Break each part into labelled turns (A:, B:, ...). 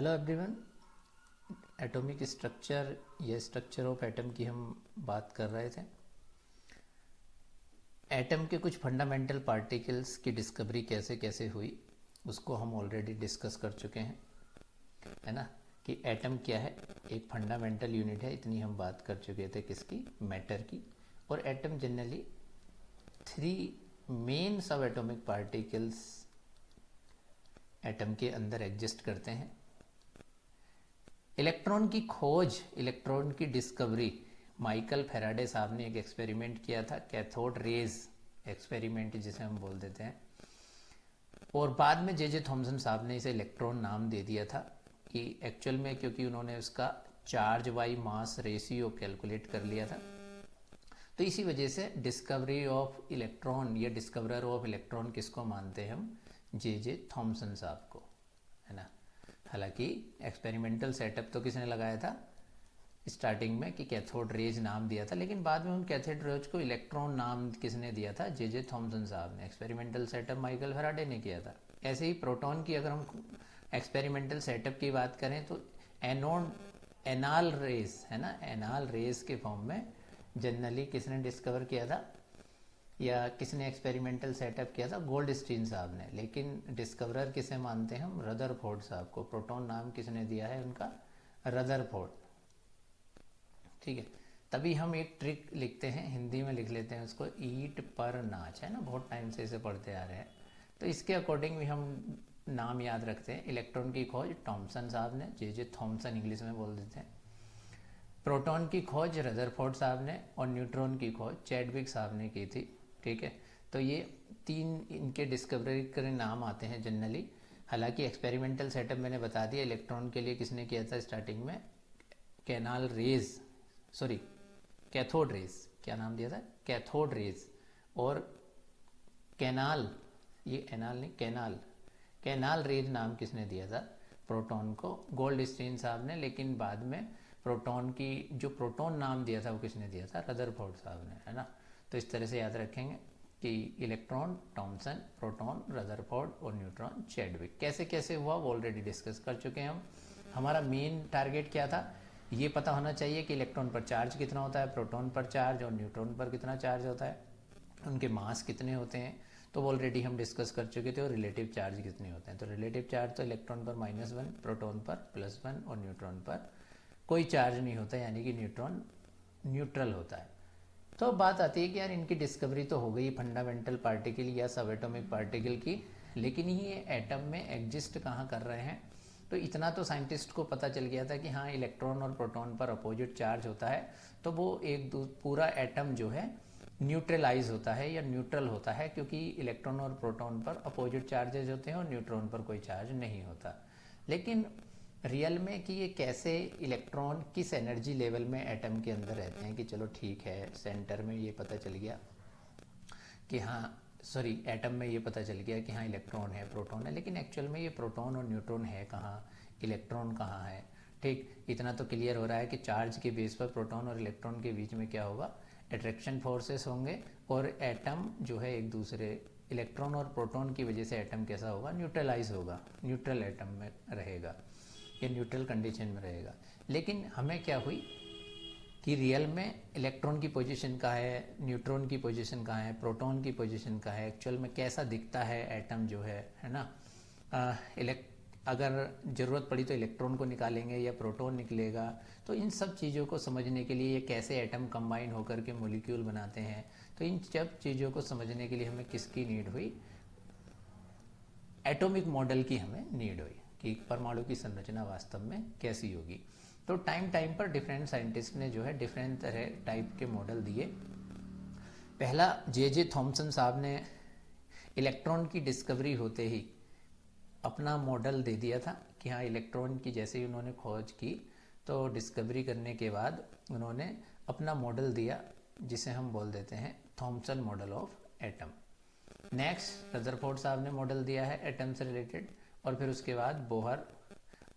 A: Hello everyone. Atomic structure या structure of atom की हम बात कर रहे थे। एटम के कुछ फंडामेंटल पार्टिकल्स की डिस्कवरी कैसे कैसे हुई उसको हम ऑलरेडी डिस्कस कर चुके हैं, है ना। कि एटम क्या है, एक फंडामेंटल यूनिट है, इतनी हम बात कर चुके थे किसकी, मैटर की। और एटम जनरली 3 मेन सब एटॉमिक पार्टिकल्स एटम के अंदर एग्जिस्ट करते हैं। इलेक्ट्रॉन की खोज, इलेक्ट्रॉन की डिस्कवरी माइकल फैराडे साहब ने एक एक्सपेरिमेंट किया था, कैथोड रेज एक्सपेरिमेंट जिसे हम बोल देते हैं। और बाद में जे थॉमसन साहब ने इसे इलेक्ट्रॉन नाम दे दिया था कि एक्चुअल में क्योंकि उन्होंने उसका charge by mass ratio calculate कर लिया था, तो इसी वजह से डिस्कवरी ऑफ इलेक्ट्रॉन या डिस्कवरर ऑफ इलेक्ट्रॉन किसको मानते हैं हम, जे थॉमसन साहब को, है ना। हालांकि एक्सपेरिमेंटल सेटअप तो किसने लगाया था स्टार्टिंग में कि कैथोड रेज नाम दिया था, लेकिन बाद में उन कैथोड रेज को इलेक्ट्रॉन नाम किसने दिया था, जे थॉमसन साहब ने। एक्सपेरिमेंटल सेटअप माइकल फैराडे ने किया था। ऐसे ही प्रोटॉन की अगर हम एक्सपेरिमेंटल सेटअप की बात करें तो एनाल रेज, है ना, एनाल रेज के फॉर्म में जनरली किसने डिस्कवर किया था या किसने एक्सपेरिमेंटल सेटअप किया था, गोल्डस्टीन साहब ने। लेकिन डिस्कवरर किसे मानते हैं हम, रदरफोर्ड साहब को। प्रोटॉन नाम किसने दिया है उनका, रदरफोर्ड, ठीक है। तभी हम एक ट्रिक लिखते हैं, हिंदी में लिख लेते हैं उसको, ईट पर नाच, है ना, बहुत टाइम से इसे पढ़ते आ रहे हैं। तो इसके अकॉर्डिंग भी हम नाम याद रखते हैं। इलेक्ट्रॉन की खोज थॉमसन साहब ने, जे थॉमसन इंग्लिश में बोल देते हैं। प्रोटॉन की खोज रदरफोर्ड साहब ने, और न्यूट्रॉन की खोज चैडविक साहब ने की थी, ठीक है। तो ये 3 इनके डिस्कवरी के नाम आते हैं जनरली। हालांकि एक्सपेरिमेंटल सेटअप मैंने बता दिया, इलेक्ट्रॉन के लिए किसने किया था स्टार्टिंग में, कैथोड रेज, क्या नाम दिया था, कैथोड रेज। और कैनाल, ये एनाल नहीं, कैनाल रेज नाम किसने दिया था प्रोटॉन को, गोल्डस्टीन साहब ने। लेकिन बाद में प्रोटॉन की जो प्रोटॉन नाम दिया था वो किसने दिया था, रदरफोर्ड साहब ने, है ना। तो इस तरह से याद रखेंगे कि इलेक्ट्रॉन थॉमसन, प्रोटॉन रदरफोर्ड और न्यूट्रॉन चैडविक। कैसे कैसे हुआ वो ऑलरेडी डिस्कस कर चुके हैं हम। हमारा मेन टारगेट क्या था, ये पता होना चाहिए कि इलेक्ट्रॉन पर चार्ज कितना होता है, प्रोटॉन पर चार्ज और न्यूट्रॉन पर कितना चार्ज होता है, उनके मास कितने होते हैं, तो ऑलरेडी हम डिस्कस कर चुके थे। और रिलेटिव चार्ज कितने होते हैं, तो रिलेटिव चार्ज तो इलेक्ट्रॉन पर -1, प्रोटॉन पर +1 और न्यूट्रॉन पर कोई चार्ज नहीं होता, यानी कि न्यूट्रॉन न्यूट्रल होता है। तो बात आती है कि यार इनकी डिस्कवरी तो हो गई फंडामेंटल पार्टिकल या सब एटॉमिक पार्टिकल की, लेकिन ये एटम में एग्जिस्ट कहाँ कर रहे हैं। तो इतना तो साइंटिस्ट को पता चल गया था कि हाँ इलेक्ट्रॉन और प्रोटॉन पर अपोजिट चार्ज होता है, तो वो पूरा एटम जो है न्यूट्रलाइज होता है या न्यूट्रल होता है, क्योंकि इलेक्ट्रॉन और प्रोटॉन पर अपोजिट चार्जेज होते हैं और न्यूट्रॉन पर कोई चार्ज नहीं होता। लेकिन रियल में कि ये कैसे इलेक्ट्रॉन किस एनर्जी लेवल में एटम के अंदर रहते हैं, कि चलो ठीक है सेंटर में ये पता चल गया कि हाँ, एटम में ये पता चल गया कि हाँ इलेक्ट्रॉन है प्रोटॉन है, लेकिन एक्चुअल में ये प्रोटॉन और न्यूट्रॉन है कहाँ, इलेक्ट्रॉन कहाँ है। ठीक, इतना तो क्लियर हो रहा है कि चार्ज के बेस पर प्रोटॉन और इलेक्ट्रॉन के बीच में क्या होगा, अट्रैक्शन फोर्सेस होंगे, और एटम जो है एक दूसरे, इलेक्ट्रॉन और प्रोटॉन की वजह से एटम कैसा होगा, न्यूट्रलाइज होगा, न्यूट्रल एटम में रहेगा, ये न्यूट्रल कंडीशन में रहेगा। लेकिन हमें क्या हुई कि रियल में इलेक्ट्रॉन की पोजीशन कहाँ है, न्यूट्रॉन की पोजीशन कहाँ है, प्रोटॉन की पोजीशन कहाँ है, एक्चुअल में कैसा दिखता है एटम जो है ना। अगर ज़रूरत पड़ी तो इलेक्ट्रॉन को निकालेंगे या प्रोटॉन निकलेगा। तो इन सब चीज़ों को समझने के लिए, ये कैसे एटम कंबाइन होकर के मॉलिक्यूल बनाते हैं, तो इन सब चीज़ों को समझने के लिए हमें किसकी नीड हुई, एटॉमिक मॉडल की हमें नीड हुई कि परमाणु की संरचना वास्तव में कैसी होगी। तो टाइम पर डिफरेंट साइंटिस्ट ने जो है डिफरेंट तरह टाइप के मॉडल दिए। पहला जे थॉमसन साहब ने इलेक्ट्रॉन की डिस्कवरी होते ही अपना मॉडल दे दिया था कि हाँ इलेक्ट्रॉन की जैसे ही उन्होंने खोज की, तो डिस्कवरी करने के बाद उन्होंने अपना मॉडल दिया जिसे हम बोल देते हैं Thompson model of atom. Next Rutherford साहब ने मॉडल दिया है एटम से रिलेटेड, और फिर उसके बाद बोहर,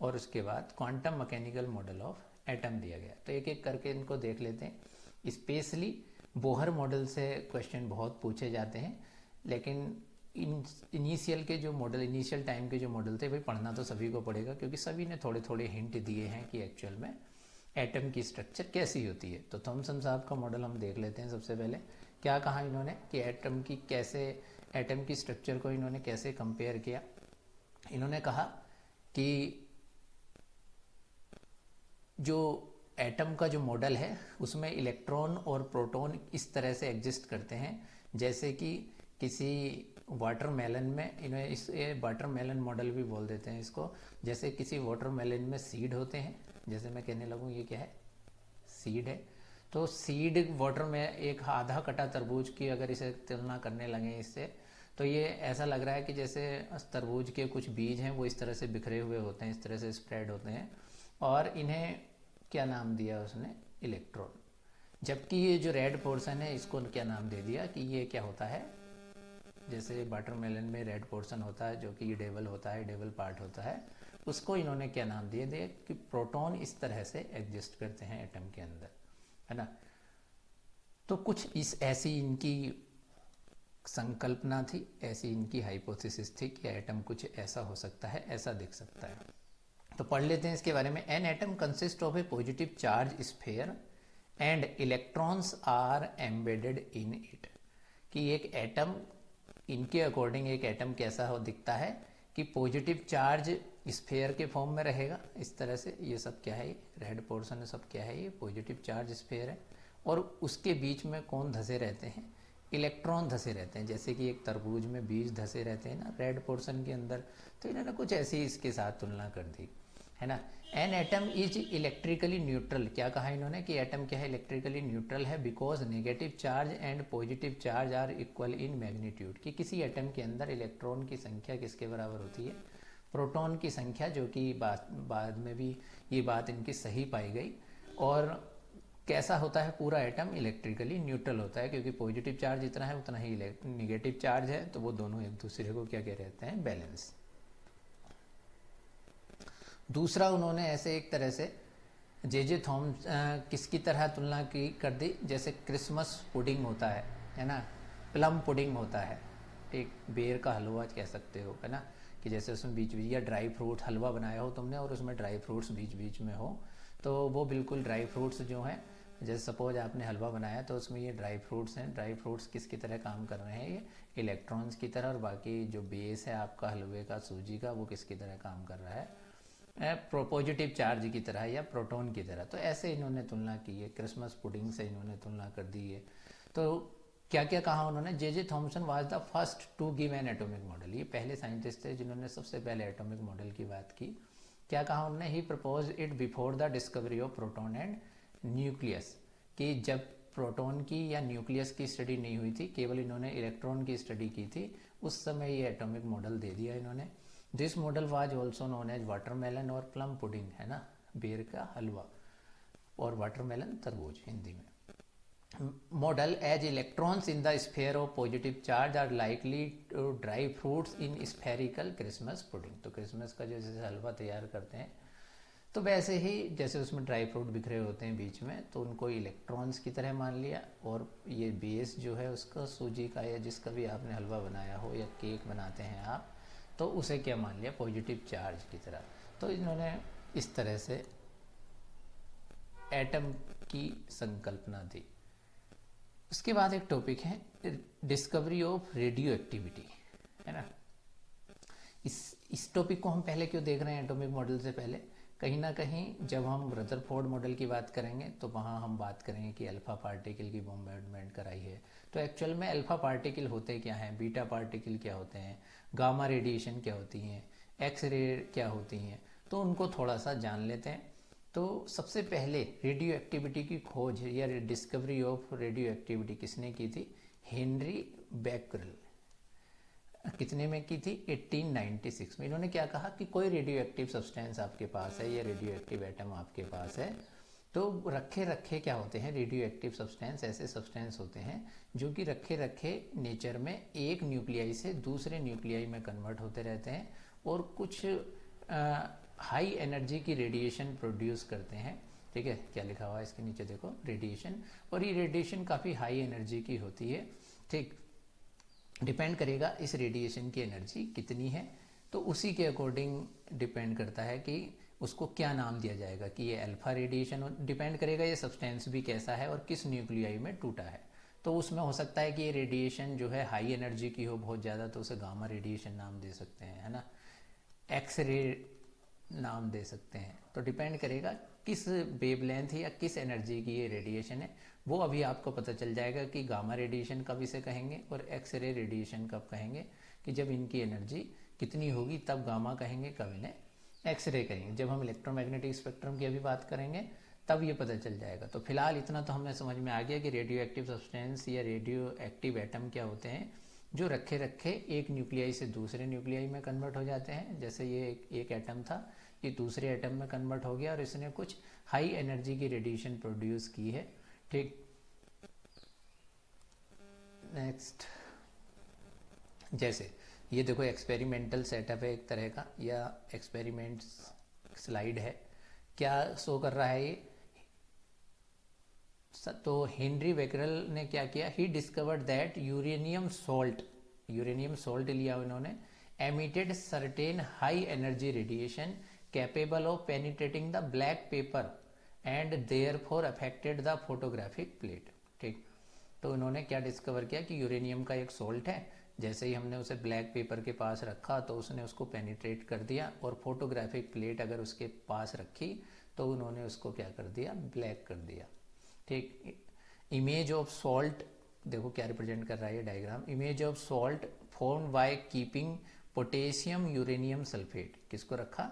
A: और उसके बाद quantum mechanical model of atom दिया गया। तो एक एक करके इनको देख लेते हैं। स्पेशली बोहर मॉडल से क्वेश्चन बहुत पूछे जाते हैं, लेकिन इनिशियल के जो मॉडल, इनिशियल टाइम के जो मॉडल थे, भाई पढ़ना तो सभी को पड़ेगा क्योंकि सभी ने थोड़े थोड़े हिंट दिए हैं कि एक्चुअल में एटम की स्ट्रक्चर कैसी होती है। तो थॉमसन साहब का मॉडल हम देख लेते हैं। सबसे पहले क्या कहा इन्होंने कि एटम की कैसे, एटम की स्ट्रक्चर को इन्होंने कैसे कंपेयर किया। इन्होंने कहा कि जो एटम का जो मॉडल है उसमें इलेक्ट्रॉन और प्रोटॉन इस तरह से एग्जिस्ट करते हैं जैसे कि किसी वाटरमेलन में, इन्हें इस वाटरमेलन मॉडल भी बोल देते हैं इसको। जैसे किसी वाटरमेलन में सीड होते हैं, जैसे मैं कहने लगूँ ये क्या है, सीड है। तो सीड वाटर में एक आधा कटा तरबूज की अगर इसे तुलना करने लगे इससे, तो ये ऐसा लग रहा है कि जैसे तरबूज के कुछ बीज हैं वो इस तरह से बिखरे हुए होते हैं, इस तरह से स्प्रेड होते हैं, और इन्हें क्या नाम दिया उसने, इलेक्ट्रॉन। जबकि ये जो रेड पोर्शन है इसको क्या नाम दे दिया कि ये क्या होता है, जैसे वाटरमेलन में रेड पोर्शन होता है जो कि डेवल होता है, डेवल पार्ट होता है, उसको इन्होंने क्या नाम दिए थे कि प्रोटॉन इस तरह से एग्जिस्ट करते हैं एटम के अंदर, है ना। तो कुछ इस ऐसी इनकी संकल्पना थी, ऐसी इनकी हाइपोथेसिस थी कि एटम कुछ ऐसा हो सकता है, ऐसा दिख सकता है। तो पढ़ लेते हैं इसके बारे में। An atom consist of a positive charge sphere and electrons are embedded in it. कि एक एटम, इनके अकॉर्डिंग एक एटम कैसा हो दिखता है कि पॉजिटिव चार्ज स्फीयर के फॉर्म में रहेगा इस तरह से। ये सब क्या है, ये रेड पोर्शन है, सब क्या है, ये पॉजिटिव चार्ज स्फीयर है। और उसके बीच में कौन धसे रहते हैं, इलेक्ट्रॉन धसे रहते हैं। जैसे कि एक तरबूज में बीज धसे रहते हैं ना रेड पोर्शन के अंदर, तो इन्होंने कुछ ऐसी इसके साथ तुलना कर दी, है ना। An atom is electrically neutral. क्या कहा इन्होंने कि एटम क्या है, इलेक्ट्रिकली न्यूट्रल है, because negative charge and positive charge are equal in magnitude. कि किसी एटम के अंदर इलेक्ट्रॉन की संख्या किसके बराबर होती है, प्रोटॉन की संख्या, जो कि बाद में भी ये बात इनकी सही पाई गई। और कैसा होता है पूरा एटम, इलेक्ट्रिकली न्यूट्रल होता है, क्योंकि पॉजिटिव चार्ज जितना है उतना ही नेगेटिव चार्ज है, तो वो दोनों एक दूसरे को क्या कह रहते हैं, बैलेंस। दूसरा उन्होंने ऐसे एक तरह से जे थॉमस किसकी तरह तुलना की कर दी, जैसे क्रिसमस पुडिंग होता है ना, प्लम पुडिंग होता है, एक बेर का हलवा कह सकते हो, है ना, कि जैसे उसमें बीच बीच या ड्राई फ्रूट हलवा बनाया हो तुमने और उसमें ड्राई फ्रूट्स बीच बीच में हो, तो वो बिल्कुल ड्राई फ्रूट्स जो हैं, जैसे सपोज आपने हलवा बनाया तो उसमें ये ड्राई फ्रूट्स हैं, ड्राई फ्रूट्स किसकी तरह काम कर रहे हैं, ये इलेक्ट्रॉन्स की तरह, और बाकी जो बेस है आपका हलवे का, सूजी का, वो किसकी तरह काम कर रहा है, पॉजिटिव चार्ज की तरह या प्रोटॉन की तरह। तो ऐसे इन्होंने तुलना की है, क्रिसमस पुडिंग से इन्होंने तुलना कर दी है। तो क्या क्या कहा उन्होंने, J Thomson was the first to give an atomic model. ये पहले साइंटिस्ट थे जिन्होंने सबसे पहले एटॉमिक मॉडल की बात की। क्या कहा उन्होंने, he propose it before the discovery of proton and nucleus. कि जब प्रोटॉन की या न्यूक्लियस की स्टडी नहीं हुई थी, केवल इन्होंने इलेक्ट्रॉन की स्टडी की थी, उस समय ये एटॉमिक मॉडल दे दिया इन्होंने। This model was also known as watermelon और प्लम पुडिंग, है ना, बेर का हलवा, और वाटरमेलन तरबूज हिंदी में। Model as electrons in the sphere of positive charge are likely to dry fruits in spherical Christmas pudding. तो क्रिसमस का जो जैसे हलवा तैयार करते हैं, तो वैसे ही जैसे उसमें ड्राई फ्रूट बिखरे होते हैं बीच में, तो उनको इलेक्ट्रॉन्स की तरह मान लिया, और ये बेस जो है उसका सूजी का या जिसका भी आपने हलवा बनाया हो या केक बनाते हैं आप, तो उसे क्या मान लिया, पॉजिटिव चार्ज की तरह। तो इन्होंने इस तरह से एटम की संकल्पना दी। उसके बाद एक टॉपिक है डिस्कवरी ऑफ रेडियो एक्टिविटी, है ना। इस टॉपिक को हम पहले क्यों देख रहे हैं एटॉमिक मॉडल से पहले, कहीं ना कहीं जब हम रदरफोर्ड मॉडल की बात करेंगे तो वहाँ हम बात करेंगे कि अल्फा पार्टिकल की बॉम्बार्डमेंट कराई है। तो एक्चुअल में अल्फा पार्टिकल होते क्या हैं, बीटा पार्टिकल क्या होते हैं, गामा रेडिएशन क्या होती हैं, एक्स रे क्या होती हैं, तो उनको थोड़ा सा जान लेते हैं। तो सबसे पहले रेडियो एक्टिविटी की खोज या डिस्कवरी ऑफ रेडियो एक्टिविटी किसने की थी, हेनरी बैकरल। कितने में की थी, 1896 में। इन्होंने क्या कहा कि कोई रेडियो एक्टिव सब्सटेंस आपके पास है या रेडियो एक्टिव एटम आपके पास है, तो रखे रखे क्या होते हैं, रेडियो एक्टिव सब्सटेंस ऐसे सब्सटेंस होते हैं जो कि रखे रखे नेचर में एक न्यूक्लियाई से दूसरे न्यूक्लियाई में कन्वर्ट होते रहते हैं, और कुछ हाई एनर्जी की रेडिएशन प्रोड्यूस करते हैं। ठीक है, क्या लिखा हुआ है इसके नीचे देखो, रेडिएशन, और ये रेडिएशन काफ़ी हाई एनर्जी की होती है। ठीक, डिपेंड करेगा इस रेडिएशन की एनर्जी कितनी है, तो उसी के अकॉर्डिंग डिपेंड करता है कि उसको क्या नाम दिया जाएगा, कि ये अल्फा रेडिएशन डिपेंड करेगा ये सब्सटेंस भी कैसा है और किस न्यूक्लियाई में टूटा है। तो उसमें हो सकता है कि ये रेडिएशन जो है हाई एनर्जी की हो बहुत ज़्यादा, तो उसे गामा रेडिएशन नाम दे सकते हैं, है ना, एक्स रे नाम दे सकते हैं। तो डिपेंड करेगा किस वेवलेंथ या किस एनर्जी की ये रेडिएशन है, वो अभी आपको पता चल जाएगा कि गामा रेडिएशन कब इसे कहेंगे और एक्स रे रेडिएशन कब कहेंगे, कि जब इनकी एनर्जी कितनी होगी तब गामा कहेंगे, कब इन्हें एक्स रे कहेंगे। जब हम इलेक्ट्रोमैग्नेटिक स्पेक्ट्रम की अभी बात करेंगे तब ये पता चल जाएगा। तो फिलहाल इतना तो हमें समझ में आ गया कि रेडियो एक्टिव सब्सटेंस या रेडियो एक्टिव एटम क्या होते हैं, जो रखे रखे एक न्यूक्लियाई से दूसरे न्यूक्लियाई में कन्वर्ट हो जाते हैं। जैसे ये एक एटम था, ये दूसरे एटम में कन्वर्ट हो गया और इसने कुछ हाई एनर्जी की रेडिएशन प्रोड्यूस की है। ठीक, नेक्स्ट, जैसे ये देखो एक्सपेरिमेंटल सेटअप है एक तरह का, या एक्सपेरिमेंट स्लाइड है। क्या शो कर रहा है ये? तो हेनरी बेकरेल ने क्या किया, he discovered that uranium salt लिया उन्होंने, emitted certain high energy radiation capable of penetrating the black pepper and therefore affected the photographic plate. ठीक, तो उन्होंने क्या डिस्कवर किया कि यूरेनियम का एक सॉल्ट है, जैसे ही हमने उसे ब्लैक पेपर के पास रखा तो उसने उसको पेनिट्रेट कर दिया, और फोटोग्राफिक प्लेट अगर उसके पास रखी तो उन्होंने उसको क्या कर दिया, ब्लैक कर दिया। ठीक, इमेज ऑफ सॉल्ट देखो क्या रिप्रेजेंट कर रहा है ये diagram, image of salt form by keeping potassium uranium sulphate, किसको रखा,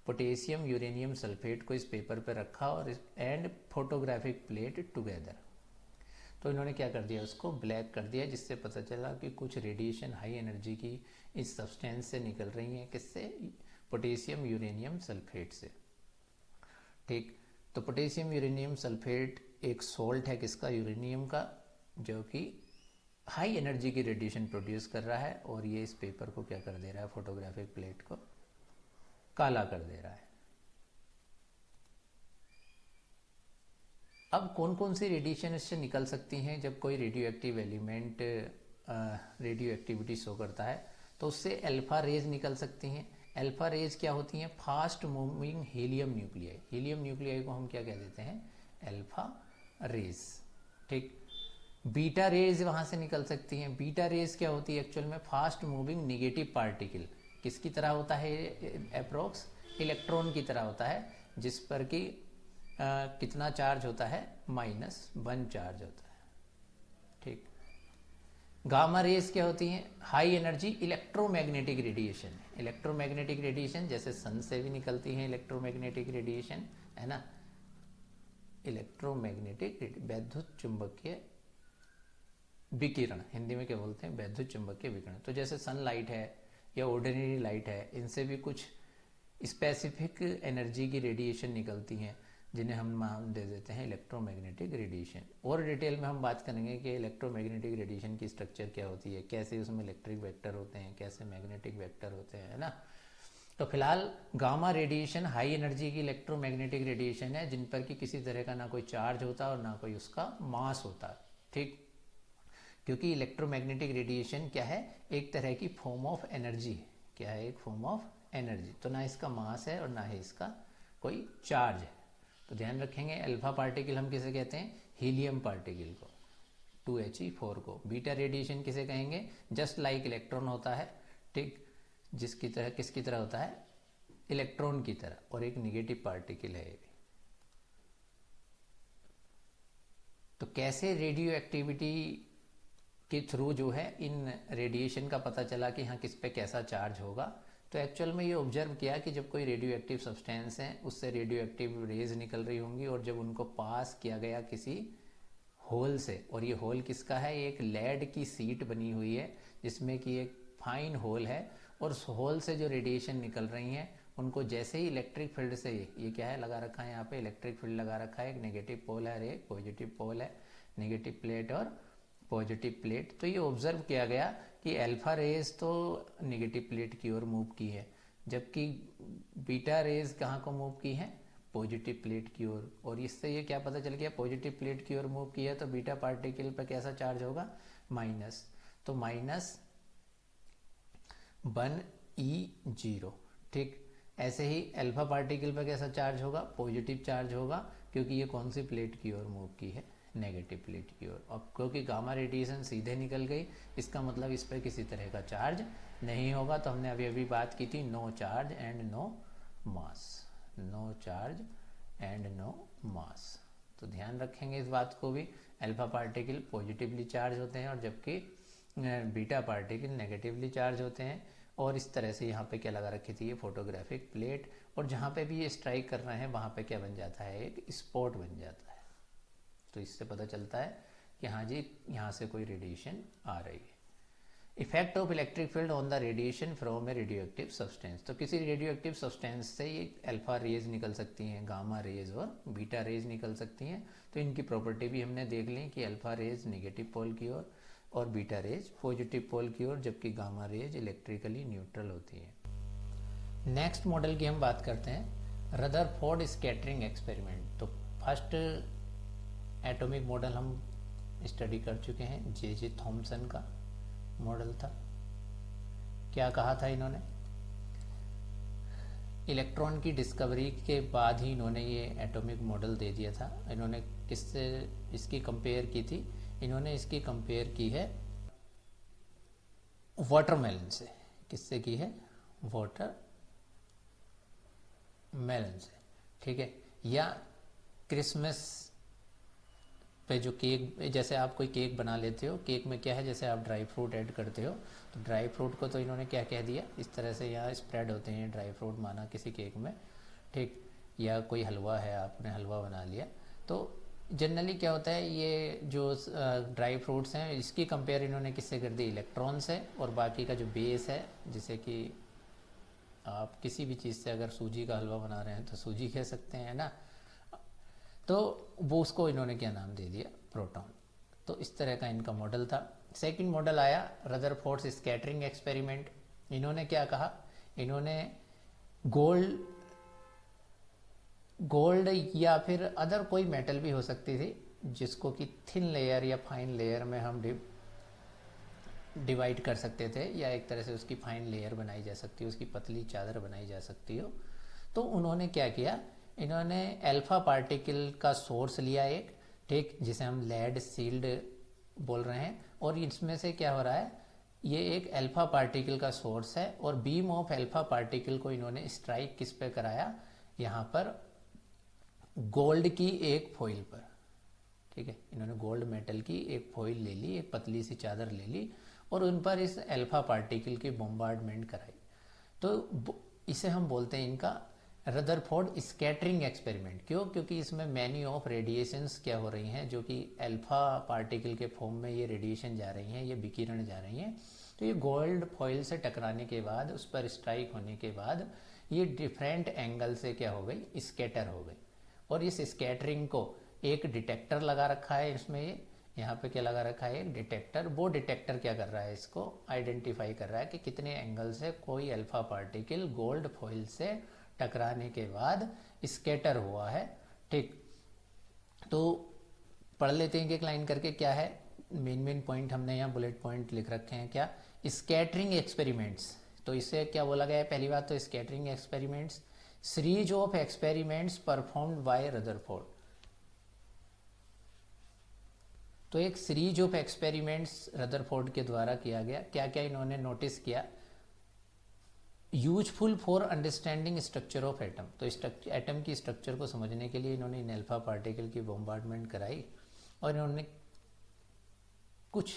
A: पोटेशियम यूरेनियम सल्फेट को इस पेपर पे रखा और एंड फोटोग्राफिक प्लेट टुगेदर। तो इन्होंने क्या कर दिया, उसको ब्लैक कर दिया, जिससे पता चला कि कुछ रेडिएशन हाई एनर्जी की इस सब्सटेंस से निकल रही है, किससे, पोटेशियम यूरेनियम सल्फेट से। ठीक, तो पोटेशियम यूरेनियम सल्फेट एक सॉल्ट है किसका, यूरेनियम का, जो कि हाई एनर्जी की रेडिएशन प्रोड्यूस कर रहा है, और ये इस पेपर को क्या कर दे रहा है, फोटोग्राफिक प्लेट को काला कर दे रहा है। अब कौन कौन सी रेडिएशन इससे निकल सकती हैं जब कोई radio active element radio activity show करता है, तो उससे अल्फा रेज निकल सकती हैं। अल्फा रेज क्या होती हैं, fast moving helium nuclei, helium nuclei को हम क्या कह देते हैं, अल्फा रेज। ठीक, बीटा रेज वहां से निकल सकती हैं। बीटा रेज क्या होती है एक्चुअल में, फास्ट मूविंग निगेटिव पार्टिकल, किसकी तरह होता है, अप्रोक्स इलेक्ट्रॉन की तरह होता है, जिस पर कि कितना चार्ज होता है, -1 चार्ज होता है। ठीक, गामा रेज क्या होती हैं, high energy electromagnetic radiation. Electromagnetic radiation जैसे सन से भी निकलती है इलेक्ट्रोमैग्नेटिक रेडिएशन, है ना, इलेक्ट्रोमैग्नेटिक वैद्युत चुंबकीय विकिरण, हिंदी में क्या बोलते हैं, वैद्युत चुंबकीय विकिरण। तो जैसे सनलाइट है या ऑर्डिनरी लाइट है, इनसे भी कुछ स्पेसिफिक एनर्जी की रेडिएशन निकलती हैं, जिन्हें हम नाम दे देते हैं इलेक्ट्रोमैग्नेटिक रेडिएशन। और डिटेल में हम बात करेंगे कि इलेक्ट्रोमैग्नेटिक रेडिएशन की स्ट्रक्चर क्या होती है, कैसे उसमें इलेक्ट्रिक वेक्टर होते हैं, कैसे मैग्नेटिक वेक्टर होते हैं, है ना। तो फिलहाल गामा रेडिएशन हाई एनर्जी की इलेक्ट्रोमैग्नेटिक रेडिएशन है, जिन पर कि किसी तरह का ना कोई चार्ज होता और ना कोई उसका मास होता। ठीक, क्योंकि इलेक्ट्रोमैग्नेटिक रेडिएशन क्या है, एक तरह की फॉर्म ऑफ एनर्जी है। क्या है, एक फॉर्म ऑफ एनर्जी। तो ना इसका मास है और ना ही इसका कोई चार्ज है। तो ध्यान रखेंगे, अल्फा पार्टिकल हम किसे कहते हैं, हीलियम पार्टिकल को, 2He4 को। बीटा रेडिएशन किसे कहेंगे, जस्ट लाइक इलेक्ट्रॉन होता है, ठीक, जिसकी तरह, किसकी तरह होता है, इलेक्ट्रॉन की तरह, और एक निगेटिव पार्टिकल है ये भी। तो कैसे रेडियो एक्टिविटी के थ्रू जो है इन रेडिएशन का पता चला कि हाँ किस पे कैसा चार्ज होगा। तो एक्चुअल में ये ऑब्जर्व किया कि जब कोई रेडियो एक्टिव सब्सटेंस है उससे रेडियो एक्टिव रेज निकल रही होंगी, और जब उनको पास किया गया किसी होल से, और ये होल किसका है, एक लेड की सीट बनी हुई है जिसमें कि एक फाइन होल है, और उस होल से जो रेडिएशन निकल रही हैं उनको जैसे ही इलेक्ट्रिक फील्ड से, ये क्या है लगा रखा है यहाँ पे, इलेक्ट्रिक फील्ड लगा रखा है, एक नेगेटिव पोल है और एक पॉजिटिव पोल है, नेगेटिव प्लेट और पॉजिटिव प्लेट। तो ये ऑब्जर्व किया गया कि अल्फा रेज तो नेगेटिव प्लेट की ओर मूव की है, जबकि बीटा रेज कहाँ को मूव की है, पॉजिटिव प्लेट की ओर। और इससे ये क्या पता चल गया, पॉजिटिव प्लेट की ओर मूव की है तो बीटा पार्टिकल पर कैसा चार्ज होगा, माइनस। तो माइनस 1e0। ठीक, ऐसे ही अल्फा पार्टिकल पर कैसा चार्ज होगा, पॉजिटिव चार्ज होगा, क्योंकि ये कौन सी प्लेट की ओर मूव की है, नेगेटिव प्लेट की ओर। अब क्योंकि गामा रेडिएशन सीधे निकल गई, इसका मतलब इस पर किसी तरह का चार्ज नहीं होगा। तो हमने अभी अभी बात की थी no charge and no mass, no charge and no mass. तो ध्यान रखेंगे इस बात को भी, अल्फा पार्टिकल पॉजिटिवली चार्ज होते हैं और जबकि बीटा पार्टिकल नेगेटिवली चार्ज होते हैं। और इस तरह से यहाँ पे क्या लगा रखी थी, ये फोटोग्राफिक प्लेट, और जहाँ पे भी ये स्ट्राइक कर रहे हैं वहाँ पे क्या बन जाता है, एक स्पॉट बन जाता है। तो इससे पता चलता है कि हाँ जी यहाँ से कोई रेडिएशन आ रही है। Effect of electric field on the radiation from A radio active substance. तो किसी रेडियो एक्टिव सब्सटेंस से ये अल्फा रेज निकल सकती हैं, गामा रेज और बीटा रेज निकल सकती हैं। तो इनकी प्रॉपर्टी भी हमने देख ली कि अल्फा रेज नेगेटिव पोल की ओर और बीटा रेज पॉजिटिव पोल की ओर, जबकि गामा रेज इलेक्ट्रिकली न्यूट्रल होती है। नेक्स्ट मॉडल की हम बात करते हैं, रदरफोर्ड स्कैटरिंग एक्सपेरिमेंट। तो फर्स्ट एटॉमिक मॉडल हम स्टडी कर चुके हैं, जे थॉमसन का मॉडल था। क्या कहा था इन्होंने, इलेक्ट्रॉन की डिस्कवरी के बाद ही इन्होंने ये एटॉमिक मॉडल दे दिया था। इन्होंने किससे इसकी कंपेयर की थी, इन्होंने इसकी कंपेयर की है वाटरमेलन से। किससे की है, वाटरमेलन से। ठीक है, या क्रिसमस पे जो केक, जैसे आप कोई केक बना लेते हो, केक में क्या है, जैसे आप ड्राई फ्रूट ऐड करते हो, तो ड्राई फ्रूट को तो इन्होंने क्या कह दिया, इस तरह से यहाँ स्प्रेड होते हैं ड्राई फ्रूट माना किसी केक में। ठीक, या कोई हलवा है, आपने हलवा बना लिया, तो जनरली क्या होता है, ये जो ड्राई फ्रूट्स हैं इसकी कंपेयर इन्होंने किससे कर दी, इलेक्ट्रॉन से। और बाकी का जो बेस है, जैसे कि आप किसी भी चीज़ से अगर सूजी का हलवा बना रहे हैं तो सूजी कह सकते हैं ना, तो वो उसको इन्होंने क्या नाम दे दिया, प्रोटॉन। तो इस तरह का इनका मॉडल था। सेकंड मॉडल आया रदरफोर्ड स्कैटरिंग एक्सपेरिमेंट। इन्होंने क्या कहा, इन्होंने गोल्ड या फिर अदर कोई मेटल भी हो सकती थी, जिसको कि थिन लेयर या फाइन लेयर में हम डिवाइड कर सकते थे, या एक तरह से उसकी फाइन लेयर बनाई जा सकती है, उसकी पतली चादर बनाई जा सकती हो। तो उन्होंने क्या किया, इन्होंने अल्फा पार्टिकल का सोर्स लिया एक, ठीक, जिसे हम लेड सील्ड बोल रहे हैं, और इसमें से क्या हो रहा है, ये एक अल्फा पार्टिकल का सोर्स है, और बीम ऑफ अल्फा पार्टिकल को इन्होंने स्ट्राइक किस पे कराया, यहाँ पर गोल्ड की एक फॉइल पर। ठीक है, इन्होंने गोल्ड मेटल की एक फॉइल ले ली, एक पतली सी चादर ले ली, और उन पर इस अल्फा पार्टिकल की बॉम्बार्डमेंट कराई। तो इसे हम बोलते हैं इनका रदरफोर्ड स्कैटरिंग एक्सपेरिमेंट। क्यों, क्योंकि इसमें मैनी ऑफ रेडिएशंस क्या हो रही हैं, जो कि अल्फा पार्टिकल के फॉर्म में ये रेडिएशन जा रही हैं, ये विकिरण जा रही हैं। तो ये गोल्ड फॉइल से टकराने के बाद, उस पर स्ट्राइक होने के बाद, ये डिफरेंट एंगल से क्या हो गई, स्कैटर हो गई। और इस स्कैटरिंग को एक डिटेक्टर लगा रखा है इसमें, ये यहाँ पे क्या लगा रखा है, एक डिटेक्टर। वो डिटेक्टर क्या कर रहा है, इसको आइडेंटिफाई कर रहा है कि कितने एंगल से कोई अल्फा पार्टिकल गोल्ड फॉइल से टकराने के बाद स्कैटर हुआ है। ठीक, तो पढ़ लेते हैं एक लाइन करके, क्या है मेन पॉइंट, हमने यहाँ बुलेट पॉइंट लिख रखे हैं। क्या, स्कैटरिंग एक्सपेरिमेंट्स। तो इससे क्या बोला गया है, पहली बात तो scattering experiments, series of experiments performed by Rutherford. तो एक सीरीज ऑफ एक्सपेरिमेंट्स रदरफोर्ड के द्वारा किया गया। क्या क्या इन्होंने नोटिस किया, useful for understanding structure of atom. तो एटम की स्ट्रक्चर को समझने के लिए इन्होंने इन अल्फा पार्टिकल की बॉम्बार्डमेंट कराई, और इन्होंने कुछ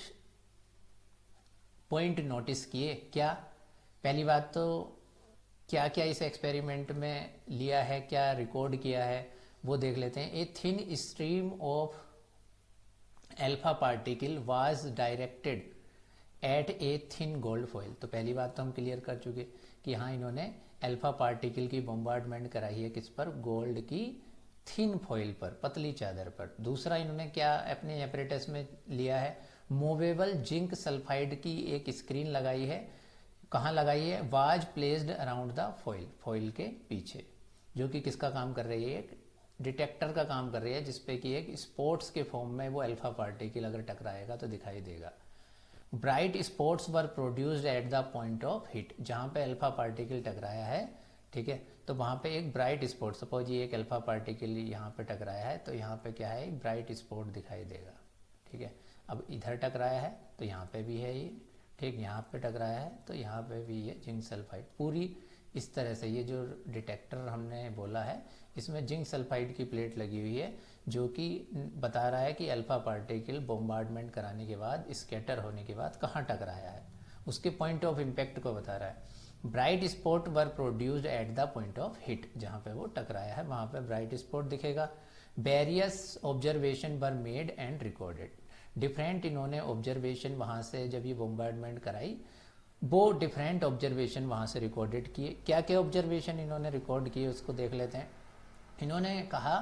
A: पॉइंट नोटिस किए। क्या, पहली बात तो क्या क्या इस एक्सपेरिमेंट में लिया है, क्या रिकॉर्ड किया है, वो देख लेते हैं। A thin stream of alpha particle was directed eight a thin gold foil. तो पहली बात तो हम क्लियर कर चुके कि हाँ, इन्होंने अल्फा पार्टिकल की बॉम्बार्डमेंट कराई है किस पर, गोल्ड की थिन फॉइल पर, पतली चादर पर। दूसरा इन्होंने क्या अपने एपरेटस में लिया है, मूवेबल जिंक सल्फाइड की एक स्क्रीन लगाई है। कहाँ लगाई है, was placed around the foil, foil के पीछे, जो कि किसका काम कर रही है, एक डिटेक्टर का काम कर रही है, जिसपे कि एक स्पोर्ट्स के फॉर्म में वो अल्फा पार्टिकल अगर टकराएगा तो दिखाई देगा। Bright spots were produced at the point of hit, जहाँ पे अल्फा पार्टिकल टकराया है, ठीक है, तो वहाँ पे एक ब्राइट स्पॉट, सपोज ये एक अल्फा पार्टिकल यहाँ पे टकराया है, तो यहाँ पे क्या है, एक ब्राइट स्पॉट दिखाई देगा, ठीक है। अब इधर टकराया है तो यहाँ पे भी है ये, ठीक, यहाँ पे टकराया है तो यहाँ पे भी ये जिंक सल्फाइड, पूरी इस तरह से ये जो डिटेक्टर हमने बोला है इसमें जिंक सल्फाइड की प्लेट लगी हुई है, जो कि बता रहा है कि अल्फा पार्टिकल बोम्बार्डमेंट कराने के बाद, स्कैटर होने के बाद कहाँ टकराया है, उसके पॉइंट ऑफ इम्पैक्ट को बता रहा है। Bright spot were produced at the point of hit, जहाँ पे वो टकराया है वहाँ पे ब्राइट स्पॉट दिखेगा। Various observation were made and recorded, different इन्होंने ऑब्जर्वेशन वहाँ से जब ये बोम्बार्डमेंट कराई, वो डिफरेंट ऑब्जर्वेशन वहाँ से रिकॉर्डेड किए। क्या क्या ऑब्जर्वेशन इन्होंने रिकॉर्ड किए उसको देख लेते हैं। इन्होंने कहा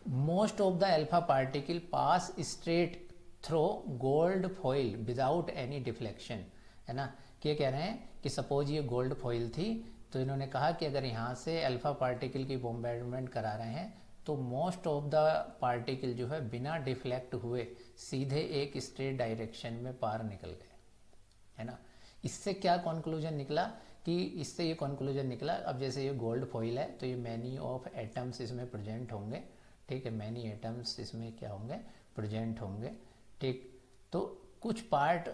A: most of the alpha particle pass straight through gold foil without any deflection, है ना। क्या कह रहे हैं कि सपोज ये गोल्ड फॉइल थी, तो इन्होंने कहा कि अगर यहाँ से अल्फा पार्टिकल की बोम्बार्डमेंट करा रहे हैं तो मोस्ट ऑफ द पार्टिकल जो है बिना डिफ्लेक्ट हुए सीधे एक स्ट्रेट डायरेक्शन में पार निकल गए, है ना। इससे क्या कंक्लूजन निकला कि इससे ये कंक्लूजन निकला, अब जैसे ये गोल्ड फॉइल है तो ये मैनी ऑफ एटम्स इसमें प्रेजेंट होंगे, ठीक है, मैनी एटम्स इसमें क्या होंगे, प्रेजेंट होंगे, ठीक। तो कुछ पार्ट